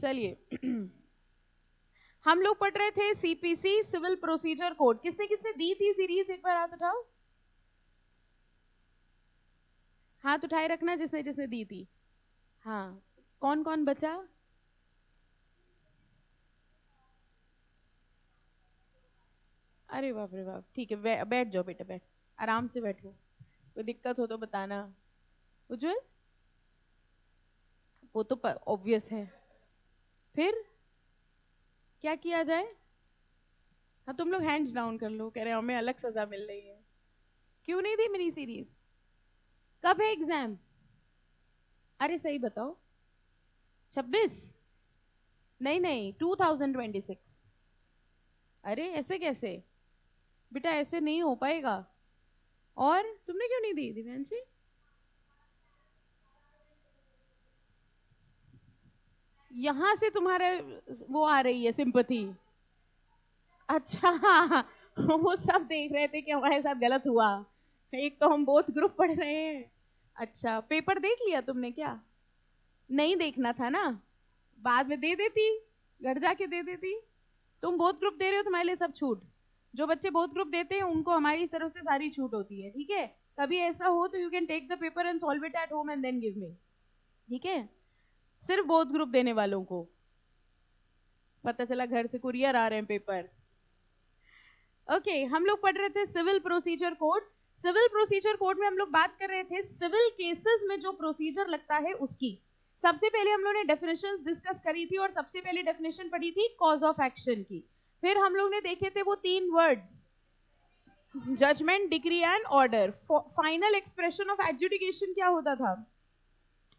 चलिए हम लोग पढ़ रहे थे सीपीसी सिविल प्रोसीजर कोड। किसने किसने दी थी सीरीज? एक बार हाथ उठाओ, हाथ उठाए रखना जिसने जिसने दी थी। हाँ, कौन कौन बचा? अरे बाप रे बाप, ठीक है, बैठ जाओ बेटा, बैठ, आराम से बैठो, कोई दिक्कत हो तो बताना। उज्जवल, वो तो ऑब्वियस है, फिर क्या किया जाए? हाँ, तुम लोग हैंड्स डाउन कर लो, कह रहे हमें अलग सजा मिल रही है। क्यों नहीं दी मिनी सीरीज? कब है एग्जाम? अरे सही बताओ। 26? नहीं नहीं, 2026। अरे ऐसे कैसे बेटा, ऐसे नहीं हो पाएगा। और तुमने क्यों नहीं दी दिव्यांशी? यहां से तुम्हारे वो आ रही है सिंपथी। अच्छा वो सब देख रहे थे कि हमारे साथ गलत हुआ। एक तो हम बोथ ग्रुप पढ़ रहे हैं। अच्छा, पेपर देख लिया तुमने क्या? नहीं देखना था ना, बाद में दे देती, घर जाके दे देती। तुम बोथ ग्रुप दे रहे हो, तुम्हारे लिए सब छूट। जो बच्चे बोथ ग्रुप देते हैं उनको हमारी तरफ से सारी छूट होती है, ठीक है? कभी ऐसा हो तो you can take the paper and solve it at home and then give me, ठीक है? सिर्फ बोथ ग्रुप देने वालों को। पता चला घर से कुरियर आ रहे हैं पेपर। ओके, हम लोग पढ़ रहे थे civil procedure code. Civil procedure code में हम लोग बात कर रहे थे सिविल केसेस में जो प्रोसीजर लगता है उसकी। सबसे पहले हम लोग ने डेफिनेशंस डिस्कस करी थी और सबसे पहले डेफिनेशन पढ़ी थी कॉज ऑफ एक्शन की। फिर हम लोग ने देखे थे वो 3 words, judgment, decree and order. Final expression of adjudication क्या होता था?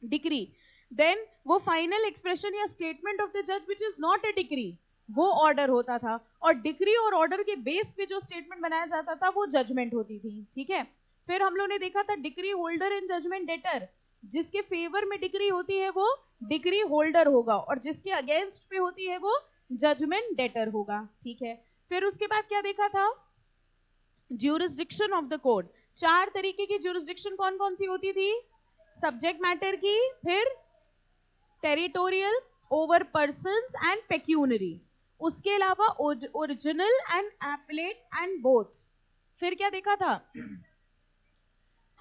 डिक्री। देन वो फाइनल एक्सप्रेशन या स्टेटमेंट ऑफ द जज which is not a decree, वो ऑर्डर होता था। और डिक्री और ऑर्डर के बेस पे जो स्टेटमेंट बनाया जाता था वो जजमेंट होती थी, ठीक है? फिर हम लोग ने देखा था decree holder and judgment debtor. जिसके फेवर में डिक्री होती है वो डिक्री होल्डर होगा और जिसके अगेंस्ट पे होती है वो जजमेंट डेटर होगा, ठीक है? फिर उसके बाद क्या देखा था? Jurisdiction of the court. 4 तरीके की ज्यूरिसडिक्शन कौन कौन सी होती थी? सब्जेक्ट मैटर की, फिर territorial, over persons and pecuniary. उसके अलावा original and appellate and both. फिर क्या देखा था?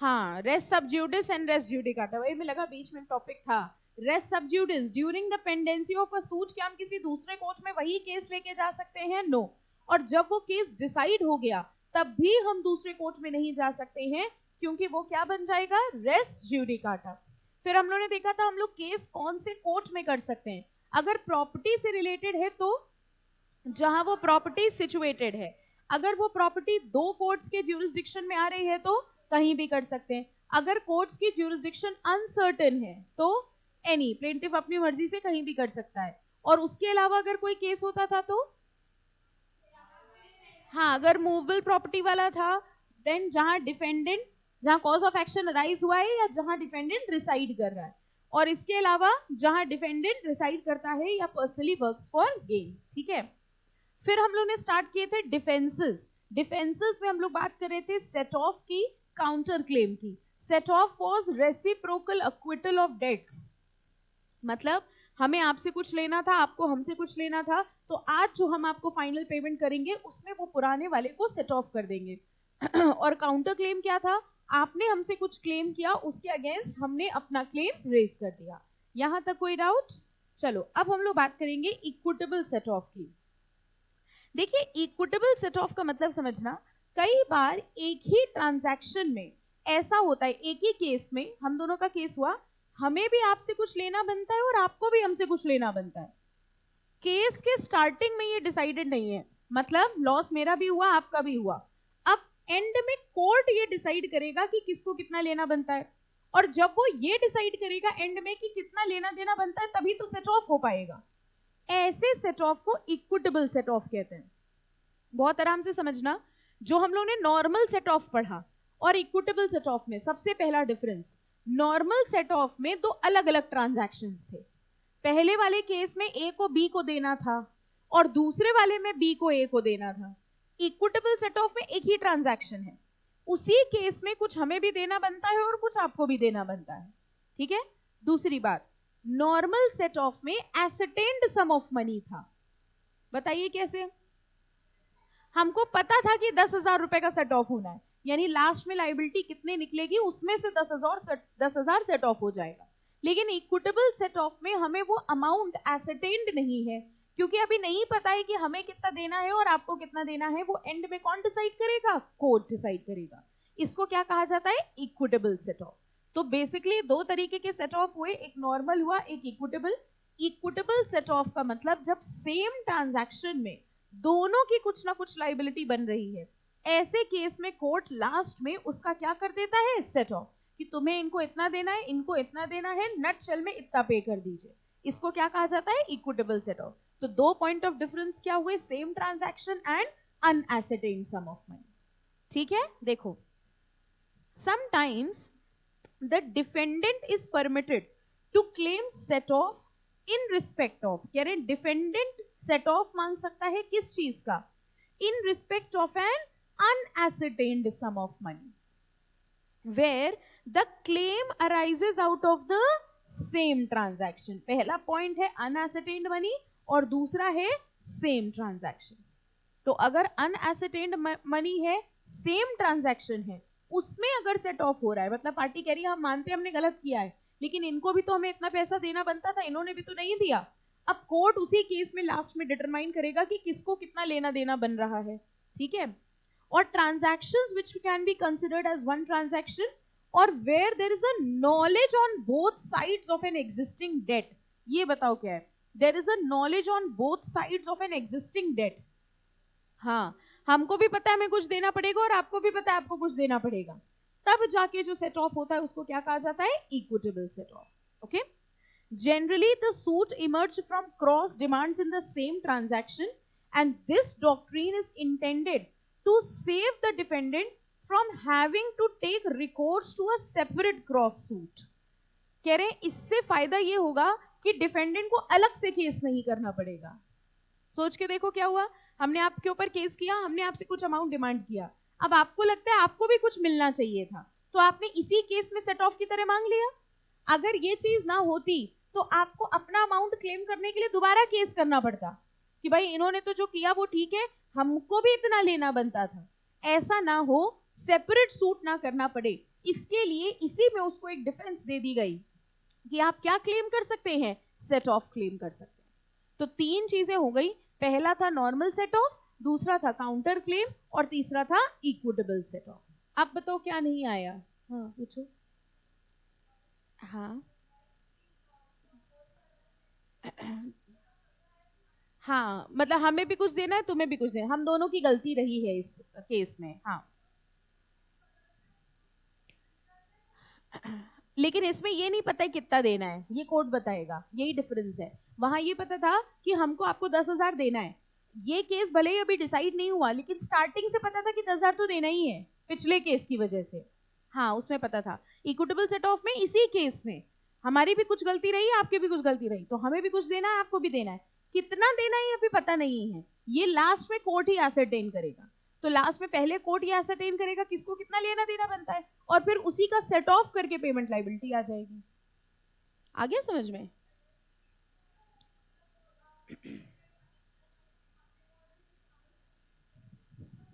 हाँ, रेस सब जुडिस एंड रेस जुडिकाटा। वही में लगा बीच में टॉपिक था। रेस सब जुडिस during the pendency of a suit, क्या हम किसी दूसरे कोर्ट में वही केस लेके जा सकते हैं? नो। और जब वो केस डिसाइड हो गया तब भी हम दूसरे कोर्ट में नहीं जा सकते हैं, क्योंकि वो क्या बन जाएगा? Res judicata. फिर हम लोग ने देखा था हम लोग केस कौन से कोर्ट में कर सकते हैं। अगर प्रॉपर्टी से रिलेटेड है तो जहां वो प्रॉपर्टी सिचुएटेड है। अगर वो प्रॉपर्टी 2 कोर्ट्स के ज्यूरिसडिक्शन में आ रही है तो कहीं भी कर सकते हैं। अगर कोर्ट्स की ज्यूरिसडिक्शन अनसर्टेन है तो एनी प्लेंटिफ अपनी मर्जी से कहीं भी कर सकता है। और उसके अलावा अगर कोई केस होता था तो हाँ, अगर मूवेबल प्रॉपर्टी वाला था, देन जहां कॉज ऑफ एक्शन अराइज हुआ है या जहां डिफेंडेंट रिसाइड कर रहा है। और इसके अलावा जहां डिफेंडेंट रिसाइड करता है या पर्सनली वर्क्स फॉर गेन, ठीक है? फिर हम लोग ने स्टार्ट किए थे डिफेंसेस। डिफेंसेस में हम लोग बात कर रहे थे सेट ऑफ की, काउंटर क्लेम की। Set off was reciprocal acquittal of debts. मतलब हमें आपसे कुछ लेना था, आपको हमसे कुछ लेना था, तो आज जो हम आपको फाइनल पेमेंट करेंगे उसमें वो पुराने वाले को सेट ऑफ कर देंगे। और काउंटर क्लेम क्या था? आपने हमसे कुछ क्लेम किया, उसके अगेंस्ट हमने अपना क्लेम रेज कर दिया। यहां तक कोई डाउट? चलो अब हम लोग बात करेंगे इक्विटेबल सेट ऑफ की। देखिए, इक्विटेबल सेट ऑफ का मतलब समझना, कई बार एक ही ट्रांजैक्शन में ऐसा होता है, एक ही केस में हम दोनों का केस हुआ, हमें भी आपसे कुछ लेना बनता है और आपको भी हमसे कुछ लेना बनता है। केस के स्टार्टिंग में ये डिसाइडेड नहीं है, मतलब लॉस मेरा भी हुआ आपका भी हुआ। अब एंड में कोर्ट ये डिसाइड करेगा कि किसको कितना लेना बनता है। और जब वो ये डिसाइड करेगा एंड में कि कितना लेना देना बनता है, तभी तो सेट ऑफ हो पाएगा। ऐसे सेट ऑफ को इक्विटेबल सेट ऑफ कहते हैं। बहुत आराम से समझना, जो हम लोगों ने नॉर्मल सेट ऑफ पढ़ा और इक्विटेबल सेट ऑफ में सबसे पहला डिफरेंस, नॉर्मल सेट ऑफ में 2 अलग अलग ट्रांजैक्शंस थे। पहले वाले केस में ए को बी को देना था और दूसरे वाले में बी को ए को देना था। इक्विटेबल सेट ऑफ में एक ही ट्रांजैक्शन है, उसी केस में कुछ हमें भी देना बनता है और कुछ आपको भी देना बनता है, ठीक है? दूसरी बात, नॉर्मल सेट ऑफ में एसेटेंड सम ऑफ मनी था। बताइए कैसे? हमको पता था कि 10,000 रुपए का सेट ऑफ होना है, यानी लास्ट में लाइबिलिटी कितने निकलेगी उसमें से 10,000 सेट ऑफ हो जाएगा। लेकिन इक्विटेबल सेट ऑफ में हमें वो अमाउंट एसेटेंड नहीं है, क्योंकि अभी नहीं पता है कि हमें कितना देना है और आपको कितना देना है। वो एंड में कौन डिसाइड करेगा? कोर्ट डिसाइड करेगा। इसको क्या कहा जाता है? Equitable set off. तो बेसिकली दो तरीके के सेट ऑफ हुए, एक नॉर्मल हुआ, एक इक्विटेबल। इक्विटेबल सेट ऑफ का मतलब जब सेम ट्रांजैक्शन में दोनों की कुछ ना कुछ लाइबिलिटी बन रही है, ऐसे केस में कोर्ट लास्ट में उसका क्या कर देता है? सेट ऑफ, कि तुम्हें इनको इतना देना है, इनको इतना देना है, नटशेल में इतना पे कर दीजिए। इसको क्या कहा जाता है? Equitable set off. तो दो पॉइंट ऑफ डिफरेंस क्या हुए? Same transaction and unascertained sum of money. ठीक है, देखो, sometimes the defendant is permitted to claim set off in respect of, कह रहे डिफेंडेंट सेट ऑफ मांग सकता है किस चीज का? In respect of an unascertained sum of money, where the claim arises out of the same transaction. पहला point है अनएसेटेन्ड मनी और दूसरा है सेम ट्रांजैक्शन। तो अगर अनएसेटेन्ड मनी है, सेम ट्रांजैक्शन है, उसमें अगर सेट ऑफ हो रहा है, मतलब पार्टी कह रही है हम मानते हैं हमने गलत किया है, लेकिन इनको भी तो हमें इतना पैसा देना बनता था, इन्होंने भी तो नहीं दिया। अब कोर्ट उसी केस में लास्ट में डिटरमाइन करेगा कि किसको कितना लेना देना बन रहा है। ठीक है, और transactions which can be considered as one transaction और where there is a knowledge on both sides of an existing debt. ये बताओ क्या है? There is a knowledge on both sides of an existing debt. हाँ, हमको भी पता है हमें कुछ देना पड़ेगा और आपको भी पता है आपको कुछ देना पड़ेगा, तब जाके जो सेट ऑफ होता है उसको क्या कहा जाता है? Equitable set of. Okay, generally the suit emerged from cross demands in the same transaction, and this doctrine is intended to save the defendant from having to take recourse to a separate cross suit। कह रहे हैं इससे फायदा ये होगा कि defendant को अलग से केस नहीं करना पड़ेगा। सोच के देखो क्या हुआ, हमने आपके ऊपर केस किया, हमने आपसे कुछ अमाउंट डिमांड किया, अब आपको लगता है आपको भी कुछ मिलना चाहिए था, तो आपने इसी केस में सेट ऑफ की तरह मांग लिया। अगर ये चीज ना होती तो आपको अपना अमाउंट क्लेम करने के लिए दोबारा केस करना पड़ता कि भाई इन्होंने तो जो किया वो ठीक है, हमको भी इतना लेना बनता था। ऐसा ना हो, सेपरेट सूट ना करना पड़े, इसके लिए इसी में उसको एक डिफेंस दे दी गई कि आप क्या क्लेम कर सकते हैं? सेट ऑफ क्लेम कर सकते हैं। तो तीन चीजें हो गई, पहला था नॉर्मल सेट ऑफ, दूसरा था काउंटर क्लेम और तीसरा था इक्विटेबल सेट ऑफ। अब बताओ क्या नहीं आया? हाँ पूछो। हाँ हाँ, मतलब हमें भी कुछ देना है, तुम्हें भी कुछ देना, हम दोनों की गलती रही है इस केस में। हाँ, लेकिन इसमें ये नहीं पता है कितना देना है, ये कोर्ट बताएगा, यही डिफरेंस है। वहां ये पता था कि हमको आपको 10,000 देना है, ये केस भले ही अभी डिसाइड नहीं हुआ, लेकिन स्टार्टिंग से पता था कि 10,000 तो देना ही है पिछले केस की वजह से। हाँ, उसमें पता था। इक्विटेबल सेट ऑफ में इसी केस में हमारी भी कुछ गलती रही, आपकी भी कुछ गलती रही, तो हमें भी कुछ देना है, आपको भी देना है। कितना देना है अभी पता नहीं है, ये लास्ट में कोर्ट ही एसरटेन करेगा। तो लास्ट में पहले कोर्ट ये एसरटेन करेगा किसको कितना लेना देना बनता है, और फिर उसी का सेट ऑफ करके पेमेंट लायबिलिटी आ जाएगी। आ गया समझ में?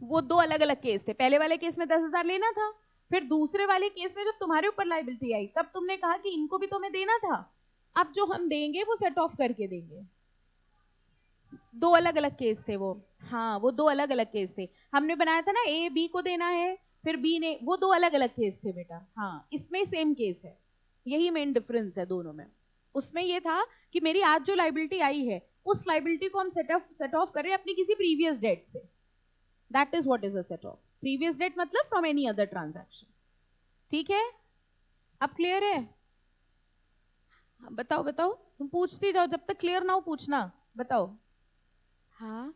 वो दो अलग अलग केस थे, पहले वाले केस में 10,000 लेना था, फिर दूसरे वाले केस में जब तुम्हारे ऊपर लायबिलिटी आई तब तुमने कहा कि इनको भी तुम्हें देना था, अब जो हम देंगे वो सेट ऑफ करके देंगे। दो अलग अलग केस थे वो। हाँ, वो दो अलग अलग केस थे, हमने बनाया था ना ए बी को देना है, फिर बी ने, वो दो अलग अलग केस थे बेटा। हाँ, इसमें सेम केस है, यही मेन डिफरेंस है दोनों में। उसमें ये था कि मेरी आज जो लायबिलिटी आई है उस लायबिलिटी को हम सेट ऑफ कर रहे हैं अपनी किसी प्रीवियस डेट से। That is what is a set off. Previous debt मतलब फ्रॉम एनी अदर ट्रांजैक्शन। ठीक है, अब क्लियर है? बताओ बताओ, तुम पूछती जाओ, जब तक क्लियर ना हो पूछना। बताओ। हाँ,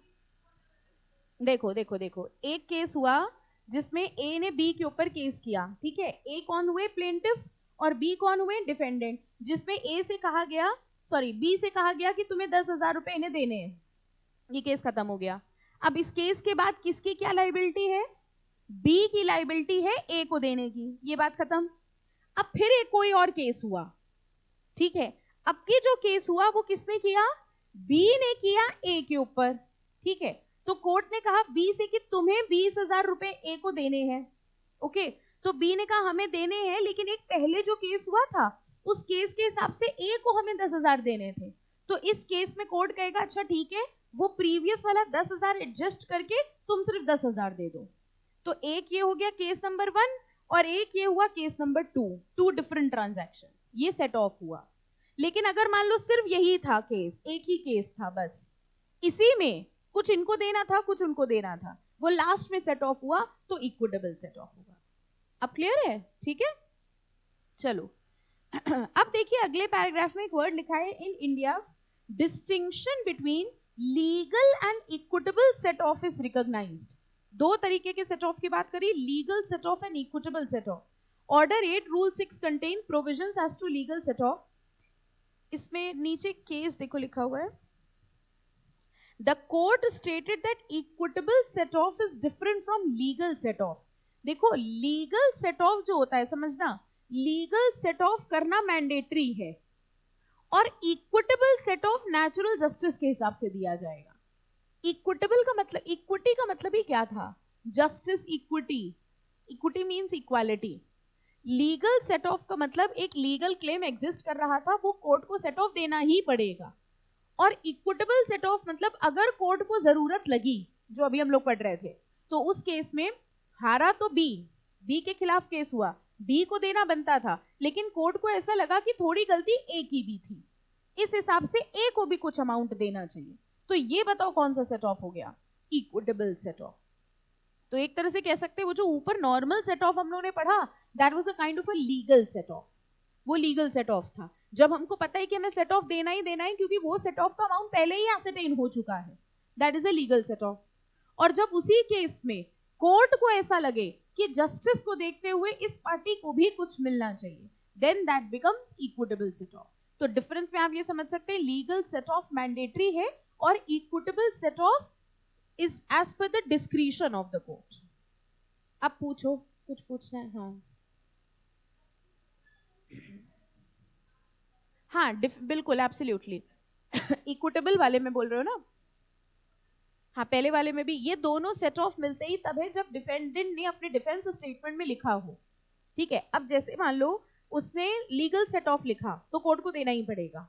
देखो देखो देखो, एक केस हुआ जिसमें ए ने बी के ऊपर केस किया, ठीक है। ए कौन हुए? प्लेंटिफ, और बी कौन हुए? डिफेंडेंट। जिसमें ए से कहा गया, सॉरी बी से कहा गया कि तुम्हें 10,000 रुपए इन्हें देने हैं। ये केस खत्म हो गया। अब इस केस के बाद किसकी क्या लायबिलिटी है? बी की लायबिलिटी है ए को देने की, ये बात खत्म। अब फिर एक कोई और केस हुआ, ठीक है। अब की जो केस हुआ वो किसने किया, बी ने किया ए के ऊपर, ठीक है। तो कोर्ट ने कहा बी से कि तुम्हें 20,000 रुपए ए को देने हैं, ओके। तो बी ने कहा हमें देने हैं, लेकिन एक पहले जो केस हुआ था उस केस के हिसाब से ए को हमें 10,000 देने थे। तो इस केस में कोर्ट कहेगा अच्छा ठीक है, वो प्रीवियस वाला 10,000 एडजस्ट करके तुम सिर्फ 10,000 दे दो। तो एक ये हो गया केस नंबर 1 और एक ये हुआ केस नंबर 2, 2 डिफरेंट ट्रांजैक्शंस, ये सेट ऑफ हुआ। लेकिन अगर मान लो सिर्फ यही था केस, एक ही केस था बस, इसी में कुछ इनको देना था कुछ उनको देना था, वो लास्ट में सेट ऑफ हुआ तो इक्विटेबल सेट ऑफ होगा। अब क्लियर है, ठीक है। चलो अब देखिए अगले पैराग्राफ में एक वर्ड लिखा है, in India distinction between legal and equitable set off is recognised. दो तरीके के सेट ऑफ की बात करी, legal set off and equitable set off. Order 8 rule 6 contain provisions as to legal set off. इसमें नीचे केस देखो लिखा हुआ है, the court stated that equitable set off is different from legal set off. देखो लीगल सेट ऑफ जो होता है, समझना, लीगल सेट ऑफ करना मैंडेटरी है और equitable set of natural justice के हिसाब से दिया जाएगा। इक्विटेबल का मतलब, इक्विटी का मतलब ही क्या था, justice, equity, equity means equality. Legal set of का मतलब एक लीगल क्लेम एग्जिस्ट कर रहा था, वो कोर्ट को सेट ऑफ देना ही पड़ेगा। और इक्विटेबल सेट ऑफ मतलब अगर कोर्ट को जरूरत लगी, जो अभी हम लोग पढ़ रहे थे, तो उस केस में हारा तो बी के खिलाफ केस हुआ, बी को देना बनता था, लेकिन कोर्ट को ऐसा लगा कि थोड़ी गलती ए की भी थी, इस हिसाब से ए को भी कुछ अमाउंट देना चाहिए। तो ये बताओ कौन सा सेट ऑफ हो गया, इक्विटेबल सेट ऑफ। तो एक तरह से कह सकते हैं वो जो ऊपर नॉर्मल सेट ऑफ हम लोगों ने पढ़ा, that was a kind of a legal set of, वो लीगल सेट ऑफ था जब हमको पता है कि हमें सेट ऑफ देना ही देना है, क्योंकि वो सेट ऑफ का अमाउंट पहले ही एसेटेन हो चुका है, that is a legal set of. और जब उसी केस में कोर्ट को ऐसा लगे कि जस्टिस को देखते हुए इस पार्टी को भी कुछ मिलना चाहिए, then that becomes equitable set off. तो डिफरेंस में आप ये समझ सकते हैं, लीगल सेट ऑफ मैंडेटरी है और equitable set off is as per the discretion of the court. अब पूछो, कुछ पूछना है? हाँ बिल्कुल एब्सोल्युटली इक्विटेबल वाले में बोल रहे हो ना? हाँ, पहले वाले में भी ये दोनों सेट ऑफ मिलते ही तब है जब डिफेंडेंट ने अपने डिफेंस स्टेटमेंट में लिखा हो, ठीक है। अब जैसे मान लो उसने लीगल सेट ऑफ लिखा तो कोर्ट को देना ही पड़ेगा,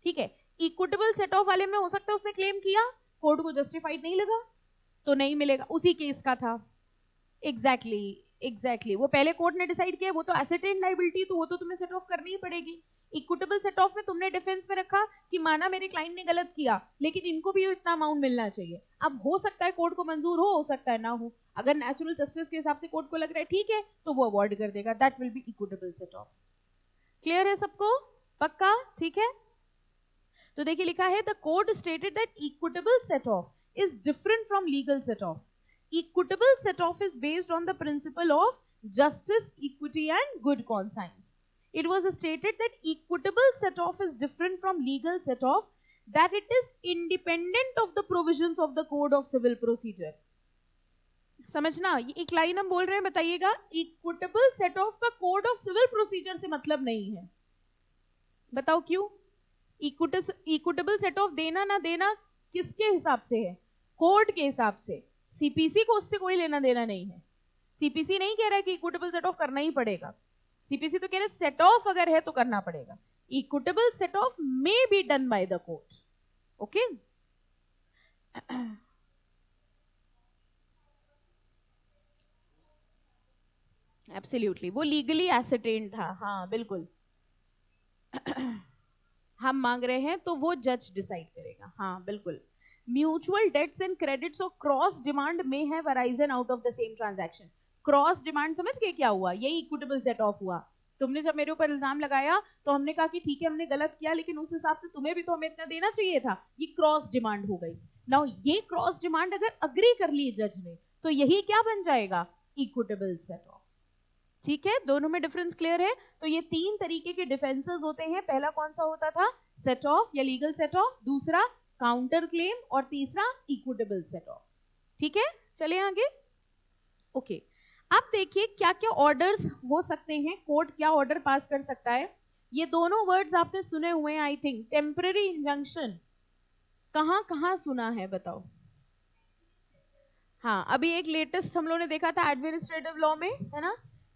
ठीक है। इक्विटेबल सेट ऑफ वाले में हो सकता है उसने क्लेम किया, कोर्ट को जस्टिफाइड नहीं लगा तो नहीं मिलेगा, उसी केस का था। एग्जैक्टली वो पहले कोर्ट ने डिसाइड किया, वो तो एसेटेन लायबिलिटी, तो वो तो तुम्हें सेट ऑफ करनी ही पड़ेगी। इक्विटेबल सेट ऑफ में तुमने डिफेंस में रखा कि माना मेरे क्लाइंट ने गलत किया, लेकिन इनको भी इतना अमाउंट मिलना चाहिए। अब हो सकता है कोर्ट को मंजूर हो सकता है ना हो, अगर नेचुरल जस्टिस के हिसाब से कोर्ट को लग रहा है ठीक है, तो वो अवॉर्ड कर देगा, that will be equitable set of. Clear है सबको? पक्का? ठीक है। तो देखिए लिखा है, the court stated that equitable set off is different from legal set of. Equitable set off is based on the principle of justice, equity and good conscience. It was stated that equitable set off is different from legal set off, that it is independent of the provisions of the code of civil procedure. समझना, ये एक line हम बोल रहे हैं, बताइएगा। Equitable set of का code of civil procedure से मतलब नहीं है, बताओ क्यों? इक्विटेबल सेट ऑफ देना ना देना किसके हिसाब से है? कोर्ट के हिसाब से। सीपीसी को उससे कोई लेना देना नहीं है। सीपीसी नहीं कह रहा है कि इक्विटेबल सेट ऑफ करना ही पड़ेगा, सीपीसी तो कह रहे सेट ऑफ अगर है तो करना पड़ेगा। Equitable set of may be done by the court, okay. Absolutely वो लीगली एसेटेन था, हाँ बिल्कुल। हम मांग रहे हैं तो वो जज डिसाइड करेगा, हाँ बिल्कुल। म्यूचुअल डेट्स एंड क्रेडिट्स और क्रॉस डिमांड में have arisen out of the same transaction. Cross demand समझ गए क्या हुआ? यही इक्विटेबल सेट ऑफ हुआ। तुमने जब मेरे ऊपर इल्जाम लगाया तो हमने कहा कि ठीक है हमने गलत किया, लेकिन उस हिसाब से तुम्हें भी तो हमें इतना देना चाहिए था, ये क्रॉस डिमांड हो गई। नाउ ये क्रॉस डिमांड अगर अग्री कर ली जज ने तो यही क्या बन जाएगा? Equitable set of. ठीक है, दोनों में डिफरेंस क्लियर है? तो ये तीन तरीके के डिफेंसेस होते हैं। पहला कौन सा होता था? सेट ऑफ या लीगल सेट ऑफ, दूसरा काउंटर क्लेम और तीसरा इक्विटेबल सेट ऑफ। ठीक है, चलिए आगे। ओके, अब देखिए क्या क्या ऑर्डर्स हो सकते हैं, कोर्ट क्या ऑर्डर पास कर सकता है। ये दोनों वर्ड्स आपने सुने हुए हैं आई थिंक। टेम्पररी इंजंक्शन कहाँ कहाँ सुना है बताओ? हाँ, अभी एक लेटेस्ट हम लोगों ने देखा था एडमिनिस्ट्रेटिव लॉ में, है ना।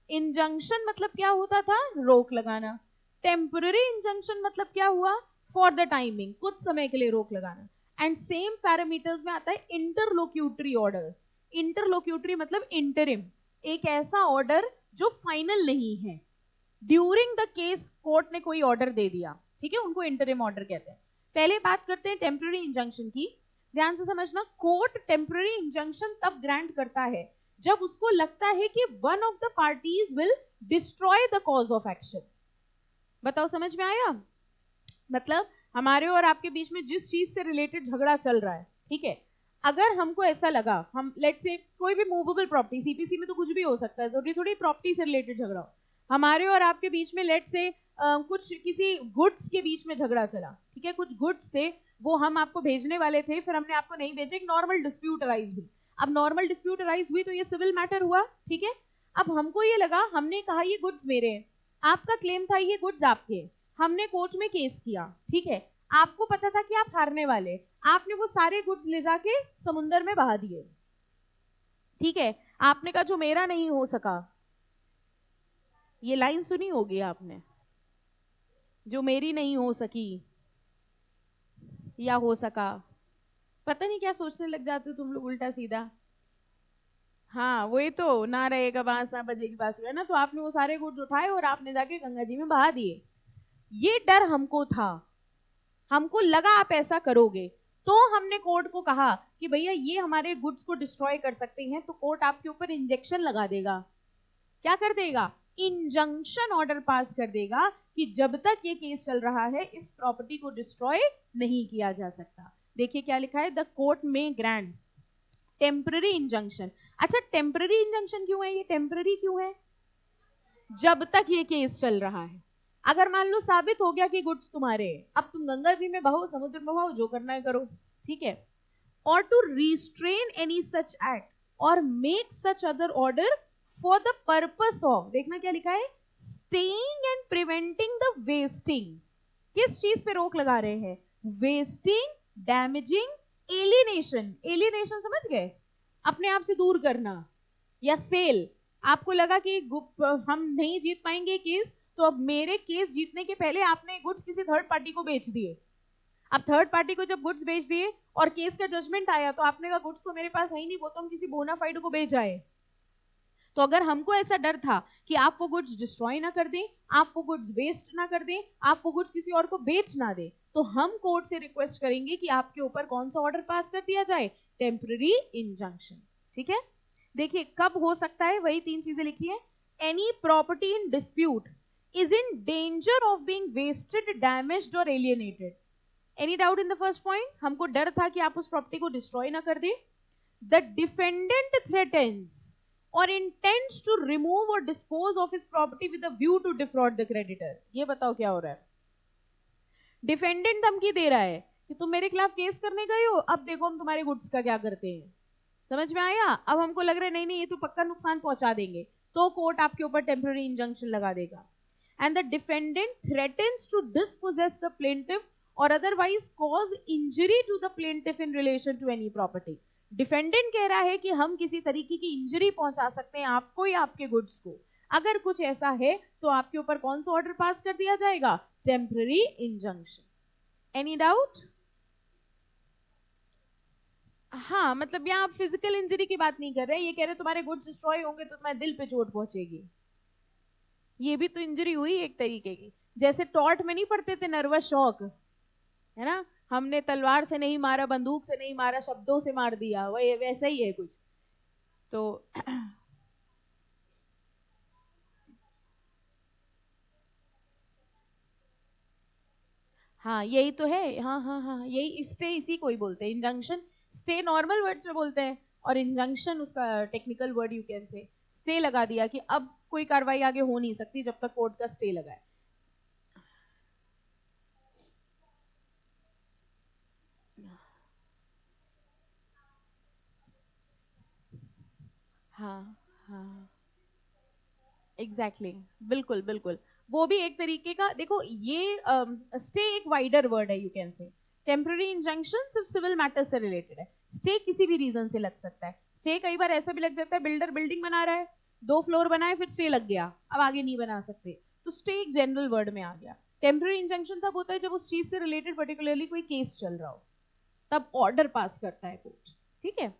इंजंक्शन मतलब क्या होता था? रोक लगाना। टेम्पररी इंजंक्शन मतलब क्या हुआ? फॉर द टाइमिंग, कुछ समय के लिए रोक लगाना। एंड सेम पैरामीटर्स में आता है इंटरलोक्यूटरी ऑर्डर्स। इंटरलोक्यूटरी मतलब इंटरिम, एक ऐसा ऑर्डर जो फाइनल नहीं है। ड्यूरिंग द केस कोर्ट ने कोई ऑर्डर दे दिया, ठीक है, उनको इंटरिम ऑर्डर कहते हैं। पहले बात करते हैं टेम्पररी इंजंक्शन की। ध्यान से समझना, कोर्ट टेम्पररी इंजंक्शन तब ग्रांट करता है जब उसको लगता है कि one of the parties will destroy the cause of action. बताओ समझ में आया? मतलब हमारे और आपके बीच में जिस चीज से रिलेटेड झगड़ा चल रहा है, ठीक है, अगर हमको ऐसा लगा, हम लेट्स से कोई भी मूवेबल प्रॉपर्टी, सीपीसी में तो कुछ भी हो सकता है, थोड़ी थोड़ी प्रॉपर्टी से रिलेटेड झगड़ा हो, हमारे और आपके बीच में लेट्स से कुछ किसी गुड्स के बीच में झगड़ा चला, ठीक है, कुछ गुड्स थे वो हम आपको भेजने वाले थे, फिर हमने आपको नहीं भेजे, एक नॉर्मल डिस्प्यूट अराइज हुई। अब नॉर्मल डिस्प्यूट अराइज हुई तो ये सिविल मैटर हुआ, ठीक है। अब हमको ये लगा, हमने कहा ये गुड्स मेरे हैं, आपका क्लेम था ये गुड्स आपके हैं, हमने कोर्ट में केस किया, ठीक है, आपको पता था कि आप हारने वाले, आपने वो सारे गुड्स ले जाके समुंदर में बहा दिए, ठीक है। आपने कहा जो मेरा नहीं हो सका, ये लाइन सुनी होगी आपने, जो मेरी नहीं हो सकी या हो सका, पता नहीं क्या सोचने लग जाते हो तुम लोग उल्टा सीधा। हाँ वही तो, ना रहेगा बांस ना बजेगी बांसुरी, है ना। तो आपने वो सारे गुड्स उठाए और आपने जाके गंगा जी में बहा दिए। ये डर हमको था, हमको लगा आप ऐसा करोगे, तो हमने कोर्ट को कहा कि भैया ये हमारे गुड्स को डिस्ट्रॉय कर सकते हैं, तो कोर्ट आपके ऊपर इंजेक्शन लगा देगा। क्या कर देगा? इंजंक्शन ऑर्डर पास कर देगा कि जब तक ये केस चल रहा है इस प्रॉपर्टी को डिस्ट्रॉय नहीं किया जा सकता। देखिए क्या लिखा है, द कोर्ट में ग्रांट टेम्पररी इंजंक्शन। अच्छा, टेम्पररी इंजंक्शन क्यों है? ये टेम्पररी क्यों है? जब तक ये केस चल रहा है। अगर मान लो साबित हो गया कि गुड्स तुम्हारे, अब तुम गंगा जी में बहो, समुद्र में बहो, जो करना है करो, ठीक है। और to restrain any such act और make such other order for the purpose of, देखना क्या लिखा है, staying and preventing the wasting. किस चीज पे रोक लगा रहे हैं? Wasting, damaging, alienation. एलिनेशन समझ गए? अपने आप से दूर करना। या सेल, आपको लगा कि हम नहीं जीत पाएंगे केस, तो अब मेरे केस जीतने के पहले आपने गुड्स किसी थर्ड पार्टी को बेच दिए। अब थर्ड पार्टी को जब गुड्स बेच दिए और केस का जजमेंट आया, तो आपने कहा गुड्स तो मेरे पास है ही नहीं, वो तो हम किसी बोनाफाइड को बेच आए। तो अगर हमको ऐसा डर था कि आप वो गुड्स डिस्ट्रॉय ना कर दें, आप वो गुड्स वेस्ट ना कर दें, आप वो गुड्स किसी और को बेच ना दें, तो हम कोर्ट से रिक्वेस्ट करेंगे कि आपके ऊपर कौन सा ऑर्डर पास कर दिया जाए? टेम्पररी इंजंक्शन, ठीक है। देखिए कब हो सकता है, वही तीन चीजें लिखी है। Any property in dispute is in danger of being wasted, damaged और alienated. Any doubt in the first point? हमको डर था कि आप उस प्रॉपर्टी को डिस्ट्रॉय ना कर दें। The defendant threatens or intends to remove or dispose of his property with a view to defraud the creditor। ये बताओ क्या हो रहा है? डिफेंडेंट धमकी दे रहा है कि तुम मेरे खिलाफ केस करने गए हो, अब देखो हम तुम्हारे गुड्स का क्या करते हैं। समझ में आया? अब हमको लग रहा है नहीं नहीं ये तो पक्का नुकसान पहुंचा देंगे, तो कोर्ट आपके ऊपर टेम्पररी इंजंक्शन लगा देगा। And the defendant threatens to dispossess the plaintiff और otherwise cause injury to the plaintiff in relation to any property. Defendant कह रहा है कि हम किसी तरीके की इंजरी पहुंचा सकते हैं आपको या आपके गुड्स को, अगर कुछ ऐसा है तो आपके ऊपर कौन सा ऑर्डर पास कर दिया जाएगा? Temporary injunction. Any doubt? हाँ, मतलब यहाँ आप फिजिकल इंजरी की बात नहीं कर रहे, ये कह रहे तुम्हारे गुड्स डिस्ट्रॉय होंगे तो तुम्हारे दिल पे चोट पहुंचेगी। ये भी तो इंजरी हुई एक तरीके की। जैसे टॉर्ट में नहीं पढ़ते थे नर्वस शॉक, है ना, हमने तलवार से नहीं मारा, बंदूक से नहीं मारा, शब्दों से मार दिया, वही वैसा ही है कुछ तो। हाँ यही तो है, हाँ हाँ हाँ, यही स्टे, इसी को ही बोलते हैं इंजंक्शन। स्टे नॉर्मल वर्ड्स में बोलते हैं और इंजंक्शन उसका technical word, you can say. Stay लगा दिया कि अब कोई कार्रवाई आगे हो नहीं सकती जब तक कोर्ट का स्टे लगा है। हाँ हाँ, एग्जैक्टली exactly. बिल्कुल बिल्कुल। वो भी एक तरीके का, देखो ये स्टे एक वाइडर वर्ड है, you can say. Temporary injunction सिर्फ सिविल मैटर से रिलेटेड है, स्टे किसी भी रीजन से लग सकता है। स्टे कई बार ऐसा भी लग जाता है, बिल्डर बिल्डिंग बना रहा है, 2 फ्लोर बनाए, फिर स्टे लग गया, अब आगे नहीं बना सकते, तो स्टे एक जनरल वर्ड में आ गया। टेम्पररी इंजंक्शन तब होता है जब उस चीज से रिलेटेड पर्टिकुलरली कोई केस चल रहा हो, तब ऑर्डर पास करता है कोर्ट, ठीक है।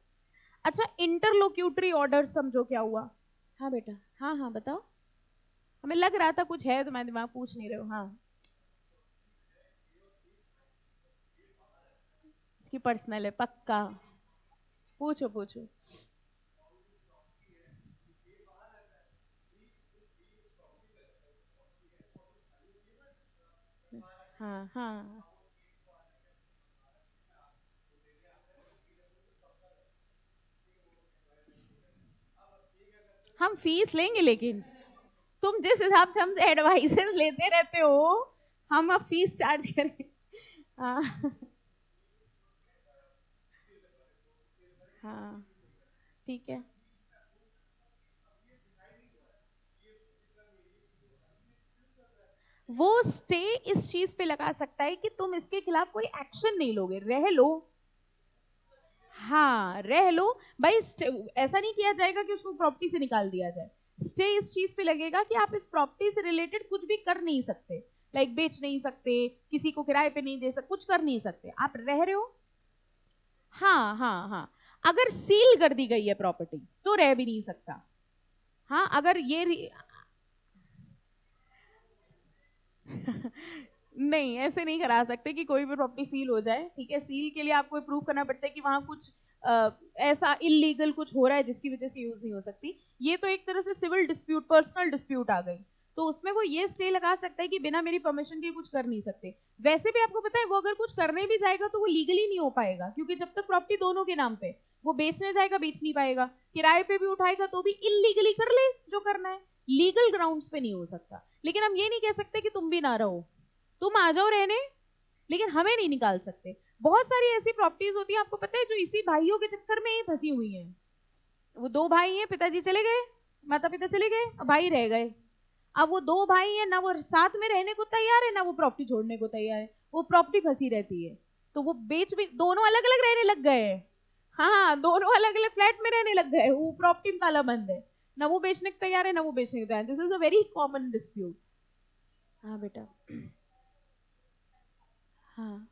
अच्छा, इंटरलोक्यूटरी ऑर्डर समझो क्या हुआ? हाँ बेटा, हाँ हाँ बताओ। हमें लग रहा था कुछ है, तो मैं दिमाग पूछ नहीं रहे हो। हाँ, इसकी पर्सनल है पक्का, पूछो पूछो। हाँ हाँ, हम फीस लेंगे, लेकिन तुम जिस हिसाब से हमसे एडवाइसेस लेते रहते हो, हम अब फीस चार्ज करें? हाँ हाँ, ठीक है। वो स्टे इस चीज पे लगा सकता है कि तुम इसके खिलाफ कोई एक्शन नहीं लोगे, रह लो। हाँ, रह लो भाई। ऐसा नहीं किया जाएगा कि उसको प्रॉपर्टी से निकाल दिया जाए। स्टे इस चीज पे लगेगा कि आप इस प्रॉपर्टी से रिलेटेड कुछ भी कर नहीं सकते, लाइक बेच नहीं सकते, किसी को किराए पे नहीं दे सकते, कुछ कर नहीं सकते, आप रह रहे हो। हाँ हाँ हाँ, अगर सील कर दी गई है प्रॉपर्टी तो रह भी नहीं सकता। हाँ, अगर ये नहीं, ऐसे नहीं करा सकते कि कोई भी प्रॉपर्टी सील हो जाए, ठीक है। सील के लिए आपको प्रूव करना पड़ता है कि वहां कुछ ऐसा इलीगल कुछ हो रहा है जिसकी वजह से यूज नहीं हो सकती। ये तो एक तरह से सिविल डिस्प्यूट, पर्सनल डिस्प्यूट आ गई, तो उसमें वो ये स्टे लगा सकता है कि बिना मेरी परमिशन के कुछ कर नहीं सकते। वैसे भी आपको पता है, वो अगर कुछ करने भी जाएगा तो वो लीगली नहीं हो पाएगा, क्योंकि जब तक प्रॉपर्टी दोनों के नाम पे, वो बेचने जाएगा बेच नहीं पाएगा, किराए पे भी उठाएगा तो भी इलीगली कर ले जो करना है, लीगल ग्राउंड्स पे नहीं हो सकता। लेकिन हम ये नहीं कह सकते कि तुम भी ना रहो, तुम आ जाओ रहने, लेकिन हमें नहीं निकाल सकते। बहुत सारी ऐसी प्रॉपर्टीज होती है, आपको पता है, जो इसी भाइयों के चक्कर में ही फंसी हुई हैं। वो 2 भाई हैं, पिताजी चले गए, माता पिता चले गए, और भाई रह गए। अब वो 2 भाई हैं, ना वो साथ में रहने को तैयार है, ना वो प्रॉपर्टी छोड़ने को तैयार है, वो प्रॉपर्टी फंसी रहती है, तो वो बेच भी, दोनों अलग अलग रहने लग गए हैं। हाँ, दोनों अलग अलग फ्लैट में रहने लग गए, वो प्रॉपर्टी में ताला बंद है, ना वो बेचने को तैयार है, ना वो बेचने को तैयार। This is a very common dispute. हाँ बेटा। हाँ,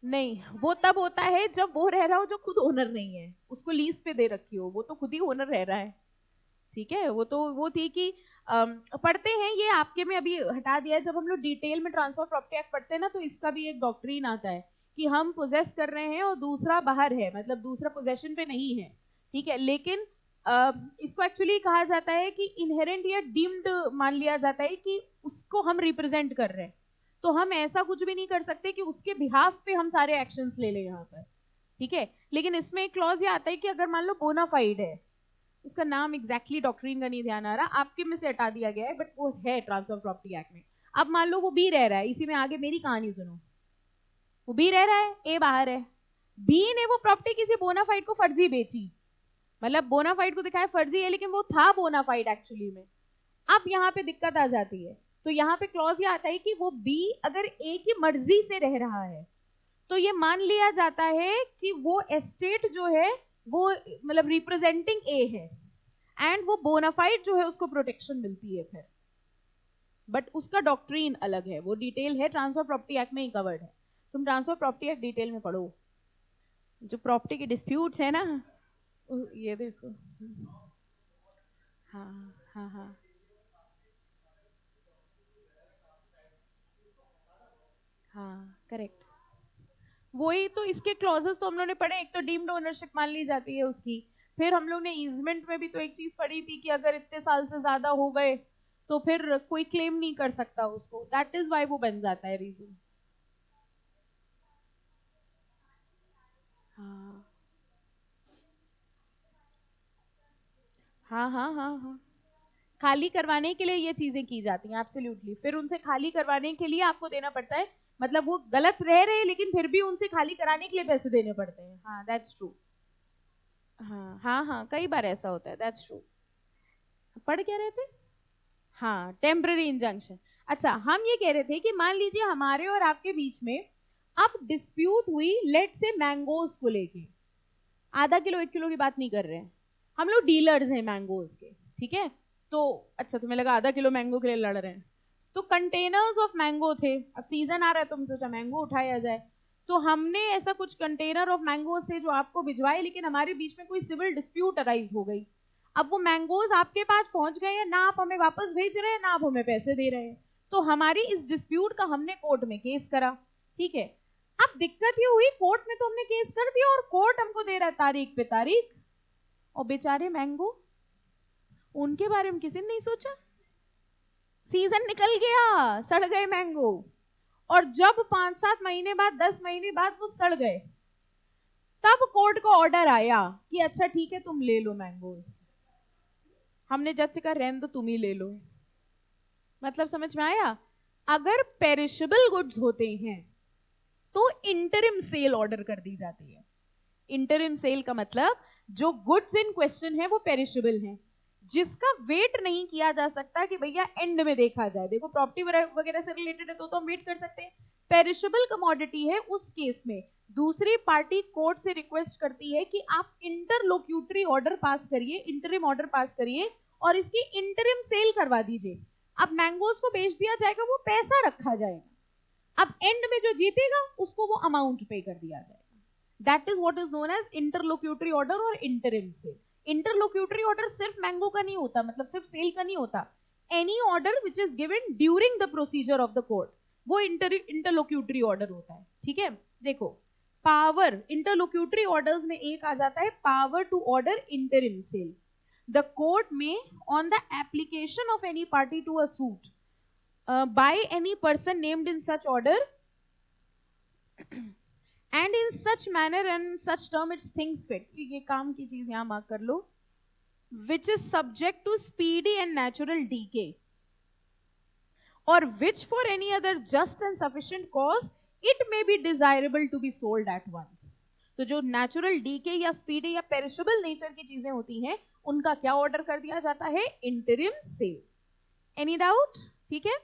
नहीं, वो तब होता है जब वो रह रहा हो जो खुद ओनर नहीं है, उसको लीज पे दे रखी हो, वो तो खुद ही ओनर रह रहा है, ठीक है। वो तो वो थी कि पढ़ते हैं, ये आपके में अभी हटा दिया है, जब हम लोग डिटेल में ट्रांसफर प्रॉपर्टी एक्ट पढ़ते हैं ना, तो इसका भी एक डॉक्ट्रिन आता है कि हम पोजेस कर रहे हैं और दूसरा बाहर है, मतलब दूसरा पोजेशन पे नहीं है, ठीक है। लेकिन इसको एक्चुअली कहा जाता है कि इनहेरेंट या डीम्ड मान लिया जाता है कि उसको हम रिप्रेजेंट कर रहे हैं, तो हम ऐसा कुछ भी नहीं कर सकते कि उसके बिहाफ पे हम सारे एक्शंस ले लें यहाँ पर, ठीक है। लेकिन इसमें एक क्लॉज ये आता है कि अगर मान लो बोनाफाइड है, उसका नाम एग्जैक्टली डॉक्ट्रिन का नहीं ध्यान आ रहा, आपके में से हटा दिया गया है, बट वो है ट्रांसफर प्रॉपर्टी एक्ट में। अब मान लो वो बी रह रहा है, इसी में आगे मेरी कहानी सुनो, वो बी रह रहा है, ए बाहर है, बी ने वो प्रॉपर्टी किसी बोनाफाइड को फर्जी बेची, मतलब बोनाफाइड को दिखाया फर्जी है, लेकिन वो था बोनाफाइड एक्चुअली में। अब यहाँ पे दिक्कत आ जाती है, तो यहाँ पे क्लॉज ये आता है कि वो बी अगर ए की मर्जी से रह रहा है, तो ये मान लिया जाता है कि वो एस्टेट जो है वो मतलब रिप्रेजेंटिंग ए है, एंड वो बोनाफाइड जो है उसको प्रोटेक्शन मिलती है फिर, बट उसका डॉक्ट्रीन अलग है, वो डिटेल है ट्रांसफर प्रॉपर्टी एक्ट में ही कवर्ड है। तुम ट्रांसफर प्रॉपर्टी एक्ट डिटेल में पढ़ो, जो प्रॉपर्टी के डिस्प्यूट्स है ना, ये देखो। हाँ हाँ हाँ हाँ, करेक्ट। वही तो, इसके क्लॉजेस तो हम लोग ने पढ़े, एक तो डीम्ड ओनरशिप मान ली जाती है उसकी, फिर हम लोग ने ईजमेंट में भी तो एक चीज पढ़ी थी कि अगर इतने साल से ज्यादा हो गए तो फिर कोई क्लेम नहीं कर सकता उसको, दैट इज वाई वो बन जाता है रीजन। हाँ हाँ हाँ हाँ हाँ, खाली करवाने के लिए ये चीजें की जाती हैं, एब्सोल्युटली। फिर उनसे खाली करवाने के लिए आपको देना पड़ता है, मतलब वो गलत रह रहे हैं लेकिन फिर भी उनसे खाली कराने के लिए पैसे देने पड़ते हैं, हाँ दैट्स ट्रू। हाँ हाँ हाँ, कई बार ऐसा होता है, दैट्स ट्रू। पढ़ क्या रहे थे? हाँ, टेम्पररी इंजंक्शन। अच्छा, हम ये कह रहे थे कि मान लीजिए हमारे और आपके बीच में अब डिस्प्यूट हुई, लेट से मैंगोज को लेके। आधा किलो 1 किलो की बात नहीं कर रहे हैं, हम लोग डीलर्स हैं मैंगोज के, ठीक है? तो अच्छा, तुम्हें लगा आधा किलो मैंगो के लिए लड़ रहे हैं। तो कंटेनर्स ऑफ मैंगो थे, अब सीजन आ रहा है तो हम सोचा मैंगो उठाया जाए। तो हमने ऐसा कुछ कंटेनर ऑफ मैंगोज थे जो आपको भिजवाए, लेकिन हमारे बीच में कोई सिविल डिस्प्यूट अराइज हो गई। अब वो मैंगोज आपके पास पहुंच गए हैं ना, आप हमें वापस भेज रहे हैं ना आप हमें पैसे दे रहे हैं। तो हमारी इस डिस्प्यूट का हमने कोर्ट में केस करा, ठीक है? अब दिक्कत ये हुई, कोर्ट में तो हमने केस कर दिया और कोर्ट हमको दे रहा है तारीख पे तारीख, और बेचारे मैंगो, उनके बारे में किसी ने नहीं सोचा। सीजन निकल गया, सड़ गए मैंगो, और जब 5-7 महीने बाद 10 महीने बाद वो सड़ गए, तब कोर्ट का ऑर्डर आया कि अच्छा ठीक है तुम ले लो मैंगोज। हमने जज से कहा रहने दो, तुम ही ले लो। मतलब समझ में आया? अगर पेरिशेबल गुड्स होते हैं तो इंटरिम सेल ऑर्डर कर दी जाती है। इंटरिम सेल का मतलब जो गुड्स इन क्वेश्चन है वो पेरिशेबल हैं, जिसका वेट नहीं किया जा सकता कि भैया एंड में देखा जाए, देखो प्रॉपर्टी वगैरह से रिलेटेड है तो हम वेट कर सकते हैं। पेरिशेबल कमोडिटी है, उस केस में दूसरी पार्टी कोर्ट से रिक्वेस्ट करती है कि आप इंटरलोक्यूटरी ऑर्डर पास करिए, इंटरिम ऑर्डर पास करिए और इसकी इंटरिम सेल करवा दीजिए। अब मैंगोज को बेच दिया जाएगा, वो पैसा रखा जाएगा, अब एंड में जो जीतेगा उसको वो अमाउंट पे कर दिया जाएगा। That is what is known as interlocutory order और इंटरिम सेल। इंटरलोक्यूटरी ऑर्डर सिर्फ मैंगो का नहीं होता, मतलब सिर्फ सेल का नहीं होता, any order which is given during the procedure of the court, वो इंटरलोक्यूटरी ऑर्डर होता है, ठीक है? देखो, पावर इंटरलोक्यूटरी ऑर्डर्स में एक आ जाता है power to order interim sale. The court में on the application of any party to a suit by any person named in such order and in such manner and such term its things fit, ये काम की चीज यहां mark कर लो, which is subject to speedy and natural decay or which for any other just and sufficient cause it may be desirable to be sold at once। तो जो natural DK या speedy या पेरिशेबल नेचर की चीजें होती हैं उनका क्या ऑर्डर कर दिया जाता है? Interim sale. Any doubt? ठीक है,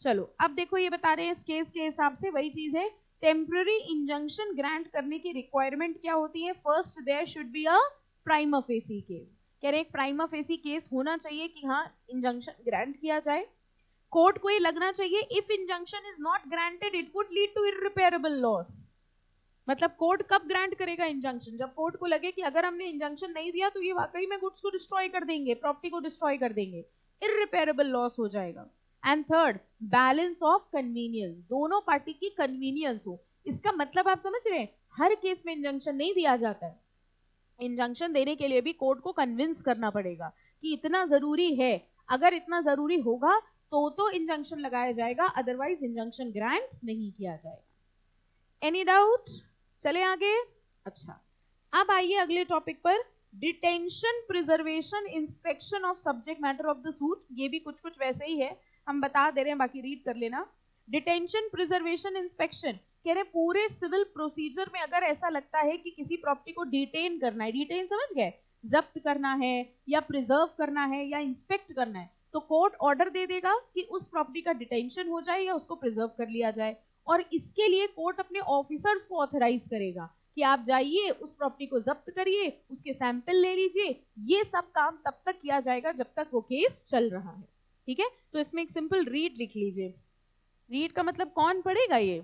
चलो अब देखो ये बता रहे हैं इस केस के हिसाब से वही चीज है, टेम्पररी इंजंक्शन ग्रांट करने की रिक्वायरमेंट क्या होती है? First there should be a prima facie case. कह रहे हैं एक प्राइमा फेसी केस होना चाहिए कि हाँ इंजंक्शन ग्रांट किया जाए। कोर्ट को ये लगना चाहिए if injunction is not granted it would lead to irreparable loss. मतलब कोर्ट कब ग्रांट करेगा इंजंक्शन? जब कोर्ट को लगे कि अगर हमने इंजंक्शन नहीं दिया तो ये वाकई में गुड्स को डिस्ट्रॉय कर देंगे, प्रॉपर्टी को डिस्ट्रॉय कर देंगे, इररिपेयरेबल लॉस हो जाएगा। And third, balance of convenience, दोनों पार्टी की कन्वीनियंस हो। इसका मतलब आप समझ रहे हैं, हर केस में इंजंक्शन नहीं दिया जाता है, इंजंक्शन देने के लिए भी कोर्ट को कन्विंस करना पड़ेगा कि इतना जरूरी है, अगर इतना जरूरी होगा तो इंजंक्शन लगाया जाएगा, अदरवाइज इंजंक्शन ग्रांट नहीं किया जाएगा। Any doubt? चले आगे। अच्छा, अब आइए अगले टॉपिक पर, detention, preservation, inspection of subject matter of the suit. ये भी कुछ कुछ वैसे ही है, हम बता दे रहे हैं, बाकी रीड कर लेना। डिटेंशन, प्रिजर्वेशन, इंस्पेक्शन, कह रहे पूरे सिविल प्रोसीजर में अगर ऐसा लगता है कि किसी प्रॉपर्टी को डिटेन करना है, डिटेन समझ गए, जब्त करना है या प्रिजर्व करना है या इंस्पेक्ट करना है, तो कोर्ट ऑर्डर दे देगा कि उस प्रॉपर्टी का डिटेंशन हो जाए या उसको प्रिजर्व कर लिया जाए। और इसके लिए कोर्ट अपने ऑफिसर्स को ऑथराइज करेगा कि आप जाइए उस प्रॉपर्टी को जब्त करिए, उसके सैंपल ले लीजिए। ये सब काम तब तक किया जाएगा जब तक वो केस चल रहा है, ठीक है? तो इसमें एक सिंपल रीड लिख लीजिए। रीड का मतलब कौन पढ़ेगा? ये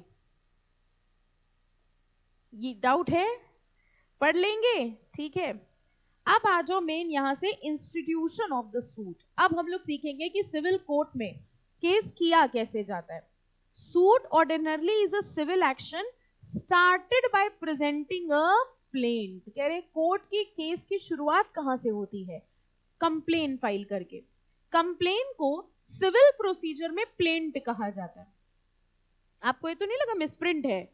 डाउट है? पढ़ लेंगे, ठीक है। अब आ जाओ मेन यहां से, इंस्टीट्यूशन ऑफ द सूट। अब हम लोग सीखेंगे कि सिविल कोर्ट में केस किया कैसे जाता है। Suit ordinarily is a civil action started by presenting a plaint. कह रहे कोर्ट की केस की शुरुआत कहां से होती है? कंप्लेन फाइल करके। कंप्लेन को सिविल प्रोसीजर में प्लेंट कहा जाता है। आपको ये तो नहीं लगा मिसप्रिंट है?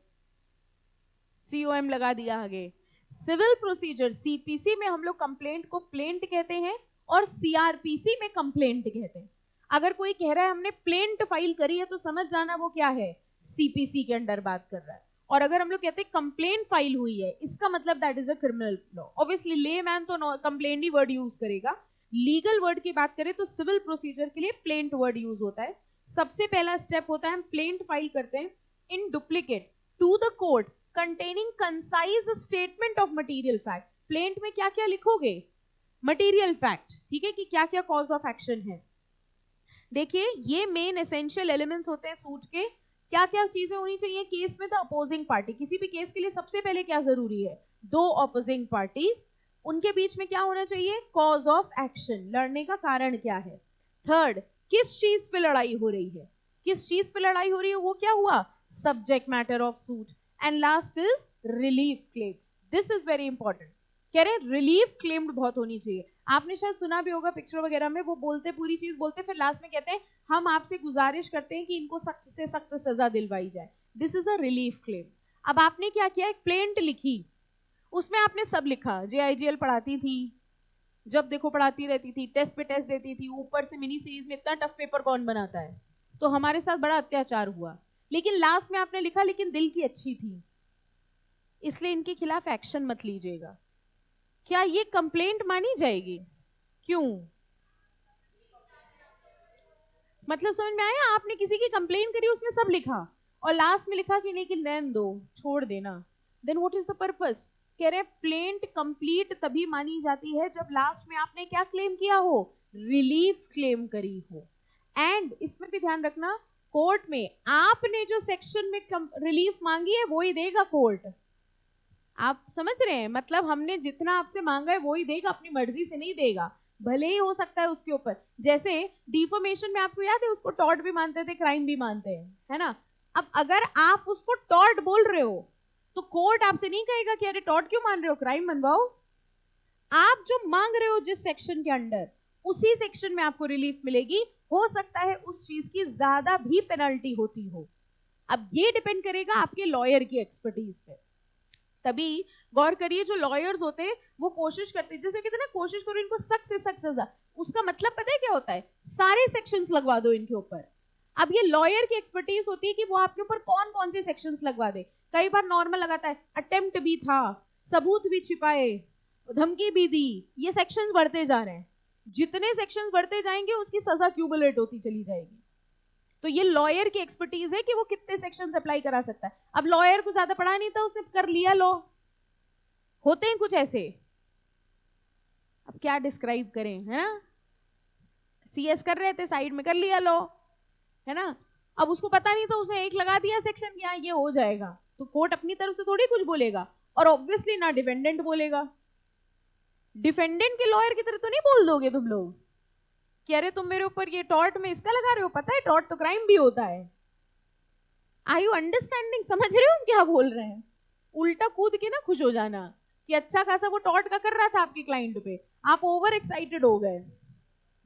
COM लगा दिया आगे। सिविल प्रोसीजर CPC में हम लोग कंप्लेंट को प्लेंट कहते हैं और CRPC में कंप्लेंट कहते हैं। अगर कोई कह रहा है हमने प्लेंट फाइल करी है तो समझ जाना वो क्या है, CPC के अंडर बात कर रहा है। और अगर हम लोग कहते हैं कंप्लेंट फाइल हुई है, इसका मतलब that is a criminal law. Obviously ले मैन तो कंप्लेंट ही वर्ड यूज करेगा। लीगल वर्ड की बात करें तो सिविल प्रोसीजर के लिए प्लेंट वर्ड यूज होता है। सबसे पहला स्टेप होता है हम प्लेंट फाइल करते हैं in duplicate to the court containing concise statement of material fact. Plaint में क्या क्या लिखोगे? मटेरियल फैक्ट, ठीक है, कि क्या क्या कॉज ऑफ एक्शन है। देखिए ये मेन एसेंशियल एलिमेंट्स होते हैं सूट के। क्या क्या चीजें होनी चाहिए केस में? The opposing party. किसी भी केस के लिए सबसे पहले क्या जरूरी है? दो अपोजिंग पार्टीज, उनके बीच में क्या होना चाहिए? कॉज ऑफ एक्शन, लड़ने का कारण क्या है। थर्ड, किस चीज पे लड़ाई हो रही है? किस चीज पे लड़ाई हो रही है वो क्या हुआ? Subject matter of suit. And last is relief claim. This is very important. कह रहे रिलीफ क्लेम्ड बहुत होनी चाहिए। आपने शायद सुना भी होगा पिक्चर वगैरह में, वो बोलते पूरी चीज बोलते फिर लास्ट में कहते हैं हम आपसे गुजारिश करते हैं कि इनको सख्त से सख्त सजा दिलवाई जाए। This is a relief claim. अब आपने क्या किया? एक प्लेंट लिखी, उसमें आपने सब लिखा। JIGL पढ़ाती थी, जब देखो पढ़ाती रहती थी, टेस्ट पे टेस्ट देती थी, ऊपर से मिनी सीरीज में इतना टफ पेपर कौन बनाता है। तो हमारे साथ बड़ा अत्याचार हुआ, लेकिन लास्ट में आपने लिखा लेकिन दिल की अच्छी थी, इसलिए इनके खिलाफ एक्शन मत लीजिएगा। क्या ये कंप्लेंट मानी जाएगी? क्यों? मतलब समझ में आया? आपने किसी की कंप्लेंट करी, उसमें सब लिखा और लास्ट में लिखा कि लेकिन रहने दो, छोड़ देना। Then what is the purpose? कह रहे प्लेंट कंप्लीट तभी मानी जाती है जब लास्ट में आपने क्या क्लेम किया हो? रिलीफ क्लेम करी हो। एंड इसमें भी ध्यान रखना, कोर्ट में आपने जो सेक्शन में रिलीफ मांगी है वो ही देगा कोर्ट। आप समझ रहे हैं? मतलब हमने जितना आपसे मांगा है वो ही देगा, अपनी मर्जी से नहीं देगा। भले ही हो सकता है उसके ऊपर, जैसे डिफॉर्मेशन में आपको याद है उसको टॉर्ट भी मानते थे, क्राइम भी मानते हैं, है ना। अब अगर आप उसको टॉर्ट बोल रहे हो तो कोर्ट आपसे नहीं कहेगा कि अरे टॉर्ट क्यों मान रहे हो, क्राइम मनवाओ। आप जो मांग रहे हो जिस सेक्शन के अंडर, उसी सेक्शन में आपको रिलीफ मिलेगी। हो सकता है उस चीज की ज्यादा भी पेनल्टी होती हो। अब ये डिपेंड करेगा आपके लॉयर की एक्सपर्टीज पे। तभी गौर करिए जो लॉयर्स होते हैं वो कोशिश करते हैं, जैसे कहते हैं ना कोशिश करो इनको सख्त से सख्त सजा। उसका मतलब पता है क्या होता है? सारे सेक्शंस लगवा दो इनके ऊपर। अब ये लॉयर की एक्सपर्टीज होती है कि वो आपके ऊपर कौन कौन से सेक्शंस लगवा दे। कई बार नॉर्मल लगाता है, अटेम्प्ट भी था, सबूत भी छिपाए, धमकी भी दी। ये सेक्शंस बढ़ते जा रहे हैं, जितने सेक्शंस बढ़ते जाएंगे उसकी सजा क्यूमुलेट होती चली जाएगी। तो ये लॉयर की एक्सपर्टीज है कि वो कितने सेक्शंस अप्लाई करा सकता है। अब लॉयर को ज्यादा पढ़ा नहीं था, उसने कर लिया लॉ। होते हैं कुछ ऐसे, अब क्या डिस्क्राइब करें, है ना। CS कर रहे थे, साइड में कर लिया लॉ, है ना। अब उसको पता नहीं था, उसने एक लगा दिया सेक्शन कि हाँ ये हो जाएगा, तो कोर्ट अपनी तरफ से थोड़ी कुछ बोलेगा। और ऑब्वियसली ना डिफेंडेंट बोलेगा। डिफेंडेंट के लॉयर की तरह तो नहीं बोल दोगे तुम लोग कि अरे तुम मेरे ऊपर ये टॉर्ट में इसका लगा रहे हो, पता है टॉर्ट तो क्राइम भी होता है। Are you understanding? समझ रहे हो हम क्या बोल रहे हैं? उल्टा कूद के ना खुश हो जाना कि अच्छा खासा वो टॉर्ट का कर रहा था आपके क्लाइंट पे, आप ओवर एक्साइटेड हो गए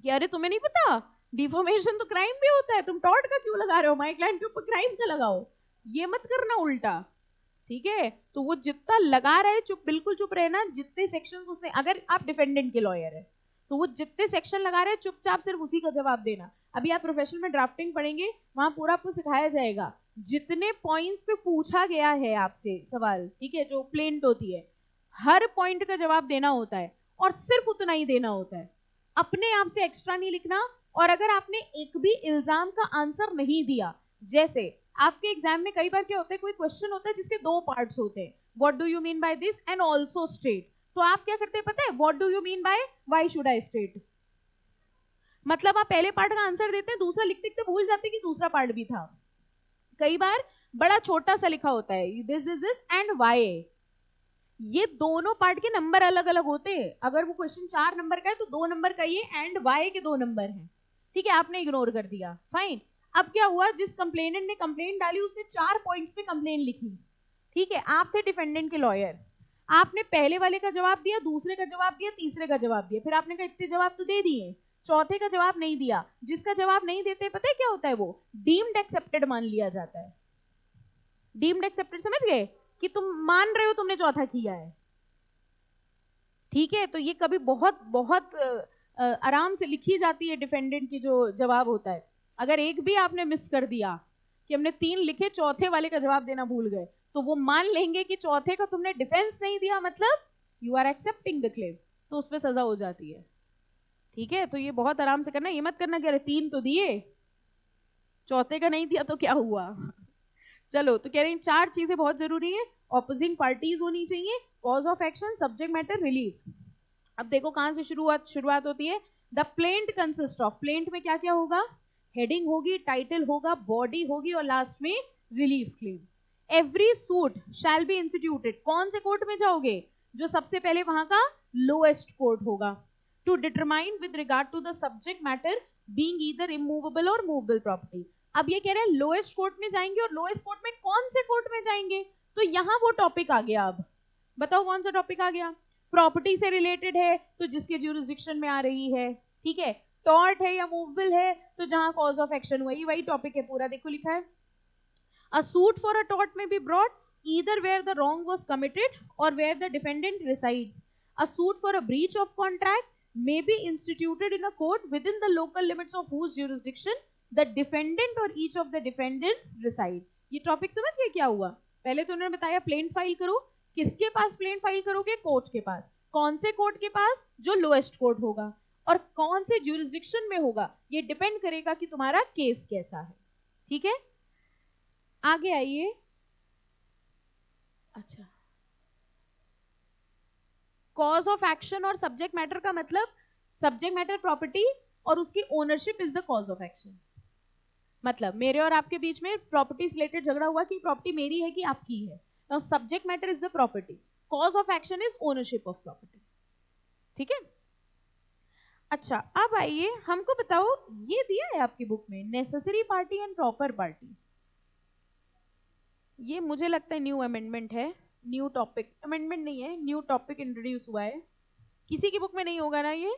कि अरे तुम्हें नहीं पता डिफॉर्मेशन तो क्राइम भी होता है, तुम टॉर्ट का क्यों लगा रहे हो, माय क्लाइंट के ऊपर क्राइम का लगाओ। ये मत करना उल्टा, ठीक है। तो वो जितना लगा रहा है चुप, बिल्कुल चुप रहना। जितने सेक्शन उसने, अगर आप डिफेंडेंट के लॉयर है तो वो जितने सेक्शन लगा रहे हैं चुपचाप सिर्फ उसी का जवाब देना। अभी आप प्रोफेशनल में ड्राफ्टिंग पढ़ेंगे, वहां पूरा आपको सिखाया जाएगा जितने पॉइंट्स पे पूछा गया है आपसे सवाल, ठीक है, जो प्लेंट होती है, हर पॉइंट का जवाब देना होता है और सिर्फ उतना ही देना होता है, अपने आप से एक्स्ट्रा नहीं लिखना। और अगर आपने एक भी इल्जाम का आंसर नहीं दिया, जैसे आपके एग्जाम में कई बार क्या होता है, कोई क्वेश्चन होता है जिसके दो पार्ट्स होते हैं, what do you mean by this and also state. तो आप क्या करते हैं पता है? What do you mean by why should I state. मतलब आप पहले पार्ट का आंसर देते हैं, दूसरा लिखते लिखते भूल जाते कि दूसरा पार्ट भी था। कई बार बड़ा छोटा सा लिखा होता है this this this and Y, ये दोनों पार्ट के नंबर अलग अलग होते हैं। अगर वो क्वेश्चन 4 नंबर का है तो 2 नंबर का ये एंड वाई के 2 नंबर हैं, ठीक है, आपने इग्नोर कर दिया, फाइन। अब क्या हुआ, जिस कंप्लेनेंट ने कंप्लेंट डाली उसने 4 पॉइंट्स पे कंप्लेंट लिखी, ठीक है। आप थे डिफेंडेंट के लॉयर, आपने पहले वाले का जवाब दिया, दूसरे का जवाब दिया, तीसरे का जवाब दिया, फिर आपने कहा इतने जवाब तो दे दिए, चौथे का जवाब नहीं दिया। जिसका जवाब नहीं देते पता है क्या होता है, वो डीम्ड एक्सेप्टेड मान लिया जाता है। डीम्ड एक्सेप्टेड समझ गए कि तुम मान रहे हो तुमने चौथा किया है, ठीक है। तो ये कभी बहुत बहुत आराम से लिखी जाती है डिफेंडेंट की जो जवाब होता है। अगर एक भी आपने मिस कर दिया कि हमने 3 लिखे, चौथे वाले का जवाब देना भूल गए, तो वो मान लेंगे कि चौथे का तुमने डिफेंस नहीं दिया, मतलब you are accepting the claim, तो उस पर सजा हो जाती है। ठीक है, तो ये बहुत आराम से करना, ये मत करना कि अरे 3 तो दिए, चौथे का नहीं दिया तो क्या हुआ। चलो, तो कह रहे हैं 4 चीजें बहुत जरूरी है। ऑपोजिंग पार्टीज होनी चाहिए, cause of action, subject matter, relief. अब देखो कहां से शुरुआत होती है। The plaint consist of, plaint में क्या क्या होगा, हेडिंग होगी, टाइटल होगा, बॉडी होगी और लास्ट में relief claim. Every suit shall be instituted, कौन से कोर्ट में जाओगे, जो सबसे पहले वहां का लोएस्ट कोर्ट होगा, to determine with regard to the subject matter being either immovable or movable property. अब ये कह रहे हैं लोएस्ट कोर्ट में जाएंगे, और लोएस्ट कोर्ट में कौन से कोर्ट में जाएंगे, तो यहां वो टॉपिक आ गया। अब बताओ कौन सा टॉपिक आ गया, प्रॉपर्टी से रिलेटेड है तो जिसके ज्यूरिसडिक्शन में आ रही है, ठीक है, टॉर्ट है या मूवेबल है तो जहां कॉज ऑफ एक्शन हुआ, वही टॉपिक है पूरा। देखो लिखा है, a suit for a tort में be brought either where the wrong was committed or where the defendant resides. A suit for a breach of contract may be instituted in a court within the local limits of whose jurisdiction the defendant or each of the defendants reside. ये topic समझ गए क्या हुआ। पहले तो उन्होंने बताया plane file करो, किसके पास प्लेन फाइल करोगे, कोर्ट के पास। कौन से कोर्ट के पास, जो लोएस्ट कोर्ट होगा, और कौन से ज्यूरिसडिक्शन में होगा, ये डिपेंड करेगा कि तुम्हारा केस कैसा है। ठीक है, आगे आइए। अच्छा, कॉज ऑफ एक्शन और सब्जेक्ट मैटर का मतलब, सब्जेक्ट मैटर प्रॉपर्टी और उसकी ownership is the cause of action. मतलब मेरे और आपके बीच में प्रॉपर्टी से रिलेटेड झगड़ा हुआ कि प्रॉपर्टी मेरी है कि आपकी है, now subject matter is the property, cause of action is ownership of property. ठीक है, अच्छा अब आइए, हमको बताओ, ये दिया है आपकी बुक में necessary party and proper party. ये मुझे लगता है न्यू अमेंडमेंट है, न्यू टॉपिक, अमेंडमेंट नहीं है, न्यू टॉपिक इंट्रोड्यूस हुआ है। किसी की बुक में नहीं होगा ना ये,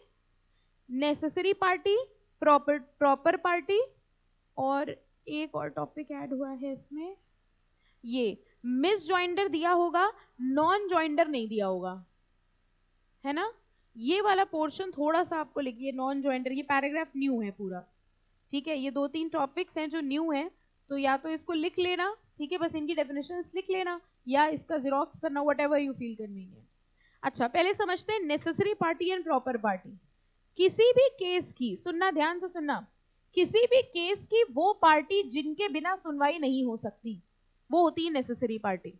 नेसेसरी पार्टी, प्रॉपर पार्टी, और एक और टॉपिक ऐड हुआ है इसमें, ये मिस जॉइंडर दिया होगा, नॉन जॉइंडर नहीं दिया होगा, है ना। ये वाला पोर्शन थोड़ा सा आपको लिखिए, नॉन जॉइंडर, ये पैराग्राफ न्यू है पूरा। ठीक है, ये 2-3 टॉपिक्स हैं जो न्यू है, तो या तो इसको लिख लेना, ठीक है, बस इनकी डेफिनेशंस लिख लेना, या इसका जीरोक्स करना, व्हाटएवर यू फील कन्वीनियंट। अच्छा, पहले समझते हैं necessary party and proper party. किसी भी केस की, सुनना ध्यान से सुनना, किसी भी केस की वो पार्टी जिनके बिना सुनवाई नहीं हो सकती, वो होती है नेसेसरी पार्टी।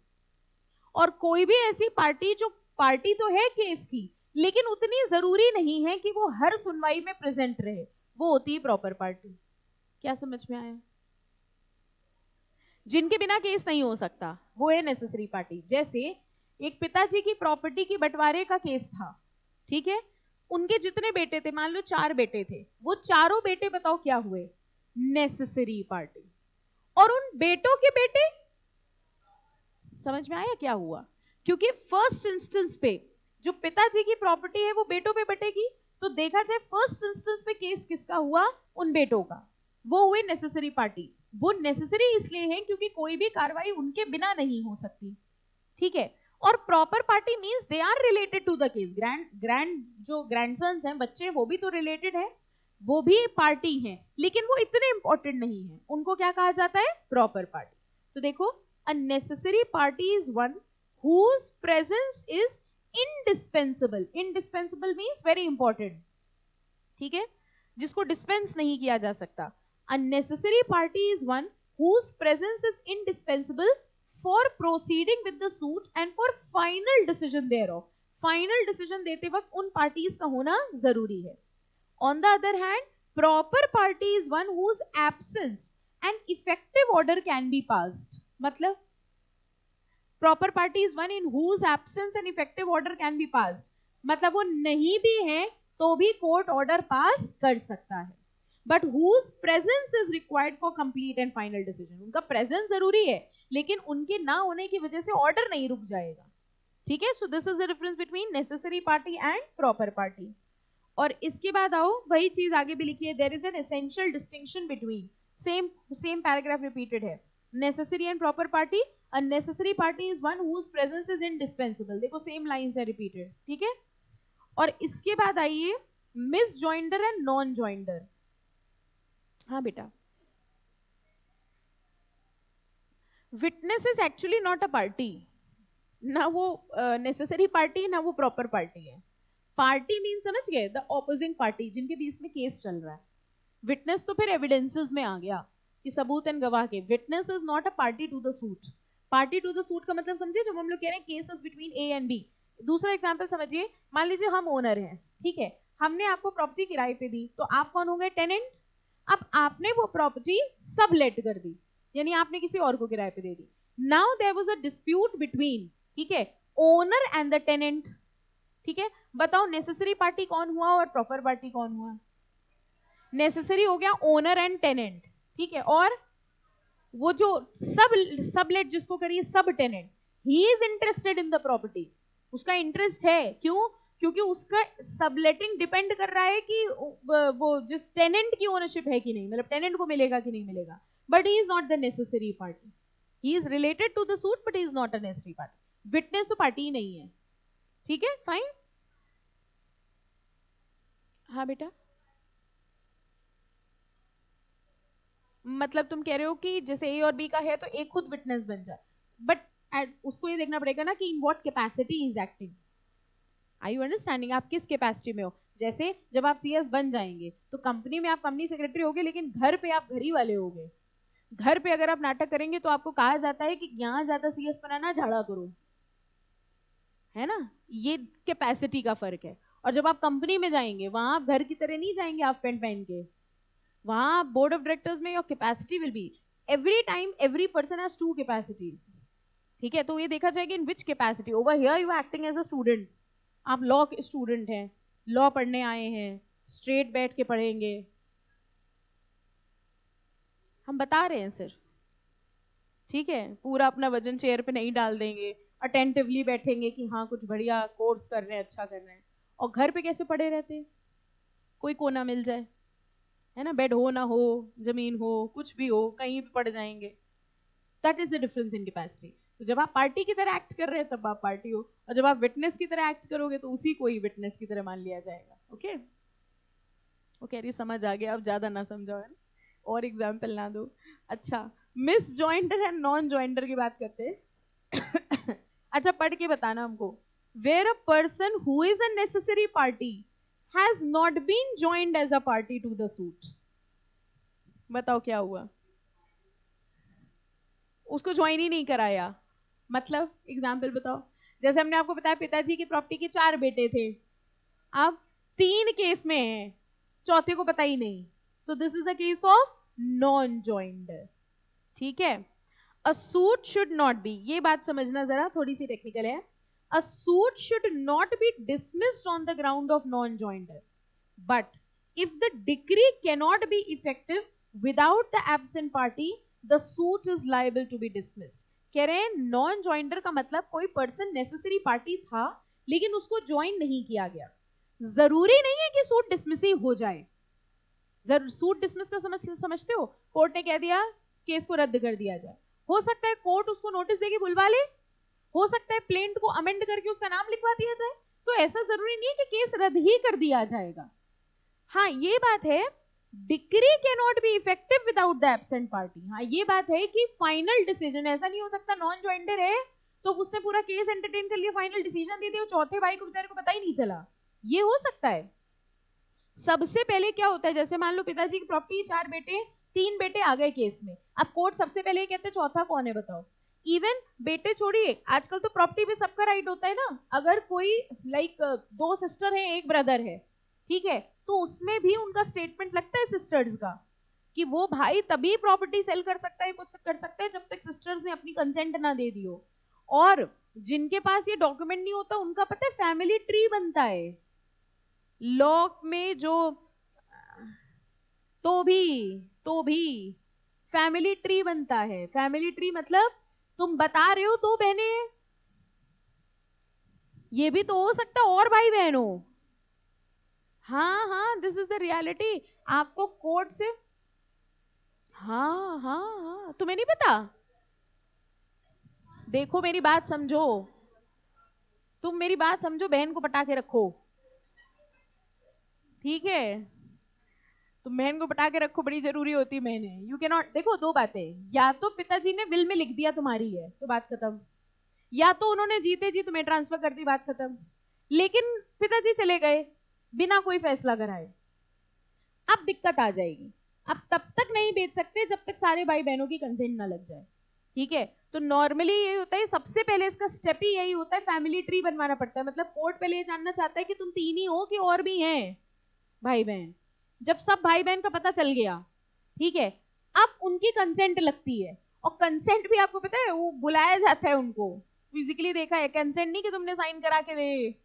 और कोई भी ऐसी पार्टी जो पार्टी तो है केस की, लेकिन उतनी जरूरी नहीं है कि वो हर सुनवाई में प्रेजेंट रहे, वो होती है प्रॉपर पार्टी। क्या समझ में आया, जिनके बिना केस नहीं हो सकता वो है नेसेसरी पार्टी। जैसे एक पिताजी की प्रॉपर्टी की बंटवारे का केस था, ठीक है, उनके जितने बेटे थे, मान लो 4 बेटे थे, वो चारों बेटे बताओ क्या हुए, नेसेसरी पार्टी। और उन बेटों के बेटे, समझ में आया क्या हुआ, क्योंकि फर्स्ट इंस्टेंस पे जो पिताजी की प्रॉपर्टी है वो बेटों पे बटेगी, तो देखा जाए फर्स्ट इंस्टेंस पे केस किसका हुआ, उन बेटों का, वो हुए नेसेसरी पार्टी। वो नेसेसरी इसलिए है क्योंकि कोई भी कार्रवाई उनके बिना नहीं हो सकती। ठीक है, और proper party means they are related to the case, जो ग्रैंडसन्स हैं, बच्चे, वो भी तो रिलेटेड है, वो भी पार्टी हैं, लेकिन वो इतने इंपॉर्टेंट नहीं है, उनको क्या कहा जाता है, प्रॉपर पार्टी। तो देखो, a necessary party is one whose presence is indispensable, indispensable means very important, ठीक है, जिसको डिस्पेंस नहीं किया जा सकता। A necessary party is one whose presence is indispensable for proceeding with the suit and for final decision thereof. Final decision देते वक्त उन पार्टीज का होना जरूरी है। On the other hand, proper party is one whose absence an effective order can be passed. मतलब proper party is one in whose absence an effective order can be passed, मतलब वो नहीं भी है तो भी कोर्ट ऑर्डर पास कर सकता है, but whose presence is required for complete and final decision. उनका प्रेजेंस जरूरी है, लेकिन उनके ना होने की वजह से ऑर्डर नहीं रुक जाएगा। ठीक है, so this is the difference between necessary party and proper party. और इसके बाद आओ, वही चीज आगे भी लिखी है, there is an essential distinction between, same paragraph repeated है, necessary and proper party. A necessary party is one whose presence is indispensable, देखो सेम लाइंस है रिपीटेड। ठीक है, और इसके बाद आइए miss joinder and non joinder. हाँ बेटा, witness is actually not a party, ना वो नेसेसरी पार्टी है ना वो प्रॉपर पार्टी है। पार्टी मीन समझ गए, द ऑपोजिंग पार्टी जिनके बीच में केस चल रहा है। विटनेस तो फिर एविडेंसेस में आ गया कि सबूत एंड गवाह के। Witness is not a party to the suit. Party to the suit का मतलब समझिए, जब हम लोग कह रहे हैं cases between A and B. दूसरा एग्जांपल समझिए, मान लीजिए हम ओनर हैं, ठीक है, हमने आपको प्रॉपर्टी किराए पे दी, तो आप कौन हो गए? टेनेंट। अब आपने वो प्रॉपर्टी सबलेट कर दी, यानी आपने किसी और को किराए पे दे दी। Now there was a dispute between, ठीक है, ओनर एंड द टेनेंट। ठीक है, बताओ नेसेसरी पार्टी कौन हुआ और प्रॉपर पार्टी कौन हुआ? नेसेसरी हो गया ओनर एंड टेनेंट, ठीक है, और वो जो सबलेट जिसको करिए subtenant, he is interested in the property, उसका इंटरेस्ट है। क्यों? क्योंकि उसका सबलेटिंग डिपेंड कर रहा है कि वो जिस टेनेंट की ओनरशिप है कि नहीं, मतलब टेनेंट को मिलेगा कि नहीं मिलेगा। But he is not the necessary party, he is related to the suit but he is not a necessary party. Witness तो पार्टी ही नहीं है। ठीक है, फाइन। हाँ बेटा, मतलब तुम कह रहे हो कि जैसे ए और बी का है तो एक खुद विटनेस बन जाए, बट उसको ये देखना पड़ेगा ना कि in what capacity is acting. I you understanding? आप किस कैपेसिटी में हो? जैसे जब आप सीएस बन जाएंगे तो कंपनी में आप कंपनी सेक्रेटरी होगे, लेकिन घर पे आप घर ही वाले होगे। घर पे अगर आप नाटक करेंगे तो आपको कहा जाता है कि यहाँ ज्यादा सीएस बनाना, झाड़ा करो, है ना? ये कैपेसिटी का फर्क है। और जब आप कंपनी में जाएंगे वहां आप घर की तरह नहीं जाएंगे आप पेंट पहन के। वहां बोर्ड ऑफ डायरेक्टर्स में your capacity will be, every time every person has two capacities. ठीक है, तो ये देखा जाएगा in which capacity. Over here you acting as a student, आप लॉ के स्टूडेंट हैं, लॉ पढ़ने आए हैं, स्ट्रेट बैठ के पढ़ेंगे। हम बता रहे हैं सर, ठीक है, पूरा अपना वजन चेयर पे नहीं डाल देंगे, अटेंटिवली बैठेंगे कि हाँ कुछ बढ़िया कोर्स कर रहे हैं, अच्छा कर रहे हैं। और घर पे कैसे पड़े रहते हैं, कोई कोना मिल जाए, है ना, बेड हो ना हो, जमीन हो, कुछ भी हो, कहीं भी पड़ जाएंगे। That is the difference in capacity. तो जब आप पार्टी की तरह एक्ट कर रहे हैं तब आप पार्टी हो, और जब आप विटनेस की तरह एक्ट करोगे तो उसी को ही विटनेस की तरह मान लिया जाएगा। ओके, वो कह रही समझ आ गया, अब ज्यादा ना समझाओ, है ना, और एग्जाम्पल ना दो। अच्छा, misjoinder and non joinder की बात करते हैं। अच्छा, पढ़ के बताना हमको। Where a person who is a necessary party has not been joined as a party to the suit. बताओ क्या हुआ? उसको ज्वाइन ही नहीं कराया। मतलब एग्जाम्पल बताओ। जैसे हमने आपको बताया पिताजी की प्रॉपर्टी के 4 बेटे थे, अब 3 केस में है, चौथे को पता ही नहीं। So this is a case of non joined. ठीक है, a suit should not be, ये बात समझना जरा, थोड़ी सी टेक्निकल है। A suit should not be dismissed on the ground of non ज्वाइंटर, but if the decree cannot be effective without the absent party, the suit is liable to be dismissed। कह रहे हैं non ज्वाइंटर का मतलब कोई person necessary party था लेकिन उसको join नहीं किया गया। जरूरी नहीं है कि सूट डिसमिस ही हो जाए। सूट डिसमिस का समझते हो? कोर्ट ने कह दिया केस को रद्द कर दिया जाए, हो सकता है कोर्ट उसको नोटिस देके बुलवा ले, हो सकता है प्लेंट को अमेंड करके उसका नाम लिखवा दिया जाए। तो ऐसा जरूरी नहीं है कि केस रद्द ही कर दिया जाएगा। हाँ ये बात है, decree can not be effective without the absent party. हाँ ये बात है कि फाइनल डिसीजन, ऐसा नहीं हो सकता नॉन ज्वाइंटर है तो उसने पूरा केस एंटरटेन कर लिया, फाइनल डिसीजन दे दिया, चौथे भाई को बेचारे को पता ही नहीं चला। ये हो सकता है। सबसे पहले क्या होता है, जैसे मान लो पिताजी की प्रॉपर्टी 4 बेटे, 3 बेटे आ गए केस में, अब कोर्ट सबसे पहले कहते हैं चौथा कौन है बताओ। इवन बेटे छोड़िए, आजकल तो प्रॉपर्टी पे सबका राइट होता है ना। अगर कोई लाइक 2 सिस्टर है 1 ब्रदर है, ठीक है, तो उसमें भी उनका स्टेटमेंट लगता है सिस्टर्स का, कि वो भाई तभी प्रॉपर्टी सेल कर सकता है, कुछ कर सकता है जब तक सिस्टर्स ने अपनी कंसेंट ना दे दी हो। और जिनके पास ये डॉक्यूमेंट नहीं होता उनका पता है फैमिली ट्री बनता है लॉ में, जो तो भी फैमिली ट्री बनता है। फैमिली ट्री मतलब तुम बता रहे हो 2 बहनें, ये भी तो हो सकता है और भाई बहन हो। हाँ हाँ, दिस इज द रियलिटी। आपको कोर्ट से, हाँ हाँ हाँ, तुम्हें नहीं पता? देखो मेरी बात समझो, तुम मेरी बात समझो, बहन को पटा के रखो, ठीक है? तो बहन को पटा के रखो, बड़ी जरूरी होती है बहनें। यू कैन नॉट, देखो दो बातें, या तो पिताजी ने विल में लिख दिया तुम्हारी है तो बात खत्म, या तो उन्होंने जीते जी तुम्हें ट्रांसफर कर दी, बात खत्म। लेकिन पिताजी चले गए बिना कोई फैसला कराए, अब दिक्कत आ जाएगी। अब तब तक नहीं बेच सकते जब तक सारे भाई बहनों की कंसेंट ना लग जाए, ठीक है। तो नॉर्मली ये होता है, सबसे पहले इसका स्टेप ही यही होता है, फैमिली ट्री बनवाना पड़ता है। मतलब कोर्ट पहले ये जानना चाहता है कि तुम तीन ही हो कि और भी हैं भाई बहन। जब सब भाई बहन का पता चल गया, ठीक है, अब उनकी कंसेंट लगती है। और कंसेंट भी आपको पता है, वो बुलाया जाता है उनको, फिजिकली देखा है। कंसेंट नहीं कि तुमने साइन करा के दे,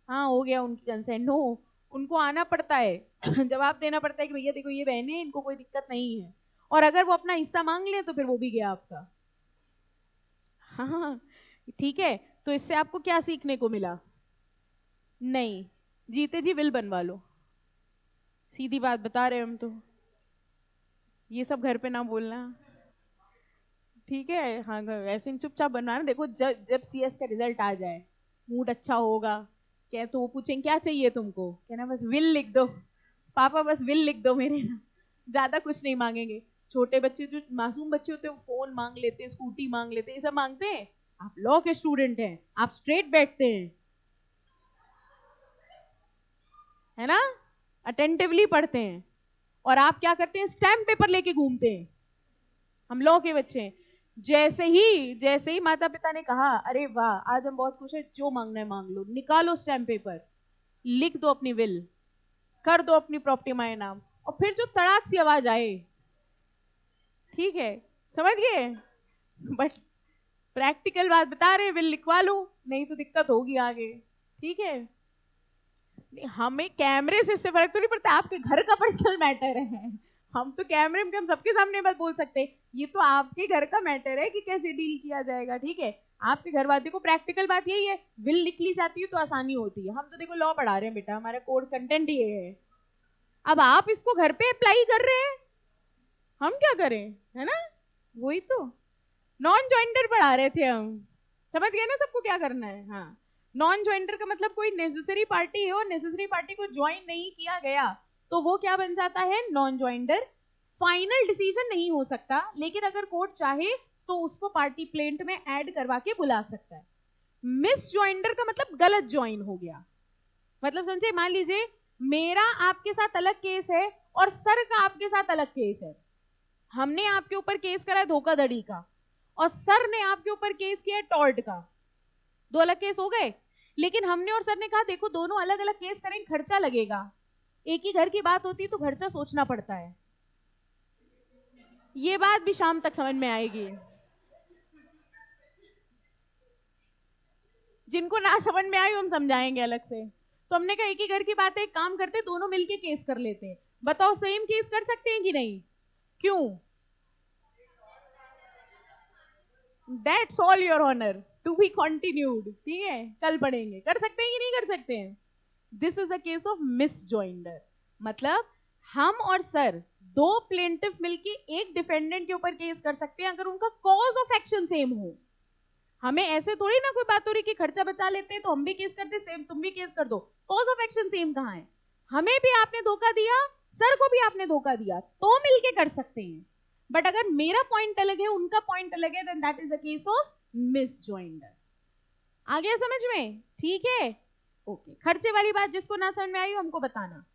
हाँ हो गया उनकी कंसेंट, नो, उनको आना पड़ता है जवाब देना पड़ता है कि भैया देखो ये बहनें हैं, इनको कोई दिक्कत नहीं है। और अगर वो अपना हिस्सा मांग ले तो फिर वो भी गया आपका। हाँ ठीक है। तो इससे आपको क्या सीखने को मिला? नहीं, जीते जी विल बनवा लो, सीधी बात बता रहे हम तो। ये सब घर पे ना बोलना, ठीक है। हाँ वैसे चुपचाप बनवाना। देखो जब सीएस का रिजल्ट आ जाए, मूड अच्छा होगा, क्या तो वो पूछेंगे क्या चाहिए तुमको, कहना बस विल लिख दो पापा, बस विल लिख दो मेरे ना, ज्यादा कुछ नहीं मांगेंगे। छोटे बच्चे जो मासूम बच्चे होते हैं वो फोन मांग लेते हैं, स्कूटी मांग लेते हैं, ये सब मांगते हैं। आप लॉ के स्टूडेंट हैं, आप स्ट्रेट बैठते हैं, है ना, अटेंटिवली पढ़ते हैं। और आप क्या करते हैं, स्टैम्प पेपर लेके घूमते हैं। हम लॉ के बच्चे हैं। जैसे ही माता पिता ने कहा अरे वाह आज हम बहुत खुश हैं, जो मांगना है मांग लो, निकालो स्टैम्प पेपर, लिख दो अपनी विल, कर दो अपनी प्रॉपर्टी माए नाम, और फिर जो तड़ाक सी आवाज आए, ठीक है, समझ गए। बट प्रैक्टिकल बात बता रहे, विल लिखवा लो, नहीं तो दिक्कत होगी आगे, ठीक है। हमें कैमरे से इससे फर्क तो नहीं पड़ता, आपके घर का पर्सनल मैटर है। हम तो कैमरे में हम सबके सामने बात बोल सकते हैं, ये तो आपके घर का मैटर है कि कैसे डील किया जाएगा, ठीक है। आपके घर वाले को प्रैक्टिकल बात यही है, विल लिख ली जाती है तो आसानी होती है। हम तो देखो लॉ पढ़ा रहे हैं बेटा, हमारा कोड कंटेंट ही है। अब आप इसको घर पे अप्लाई कर रहे हैं, हम क्या करें, है ना। वही तो नॉन ज्वाइंटर पढ़ा रहे थे हम, समझ गए ना सबको क्या करना है। हाँ, नॉन ज्वाइंटर का मतलब कोई नेसेसरी पार्टी है और नेसेसरी पार्टी को ज्वाइन नहीं किया गया तो वो क्या बन जाता है, नॉन ज्वाइंटर। फाइनल डिसीजन नहीं हो सकता, लेकिन अगर कोर्ट चाहे तो उसको पार्टी प्लेंट में ऐड करवा के बुला सकता है। मिस ज्वाइंटर का मतलब गलत ज्वाइन हो गया। मतलब समझे, मान लीजिए मेरा आपके साथ अलग केस है और सर का आपके साथ अलग केस है। हमने आपके ऊपर केस करा है धोखाधड़ी का और सर ने आपके ऊपर केस किया है टॉर्ट का, दो अलग केस हो गए। लेकिन हमने और सर ने कहा देखो दोनों अलग अलग केस करें, खर्चा लगेगा, एक ही घर की बात होती है तो खर्चा सोचना पड़ता है। ये बात भी शाम तक समझ में आएगी, जिनको ना समझ में आई हम समझाएंगे अलग से। तो हमने कहा एक ही घर की बात है, एक काम करते दोनों मिलके केस कर लेते हैं। बताओ सेम केस कर सकते हैं कि नहीं, क्यों? That's all your honour, to be continued, ठीक है, कल पढ़ेंगे। कर सकते हैं कि नहीं कर सकते हैं? This is a case of miss joinder. मतलब हम और सर दो प्लेंटिफ मिलके एक डिफेंडेंट के ऊपर केस कर सकते हैं अगर उनका कॉज ऑफ एक्शन सेम हो। हमें ऐसे थोड़ी ना कोई बात हो रही कि खर्चा बचा लेते हैं तो हम भी केस करते, सेम तुम भी केस कर दो, कॉज ऑफ एक्शन सेम कहाँ है? हमें भी आपने धोखा दिया, सर को भी आपने धोखा दिया, तो मिलके कर सकते हैं। बट अगर मेरा पॉइंट अलग है, उनका पॉइंट अलग है, then that is a case of misjoinder. आ गया समझ में, ठीक है। ओके, खर्चे वाली बात जिसको ना समझ में आई हमको बताना।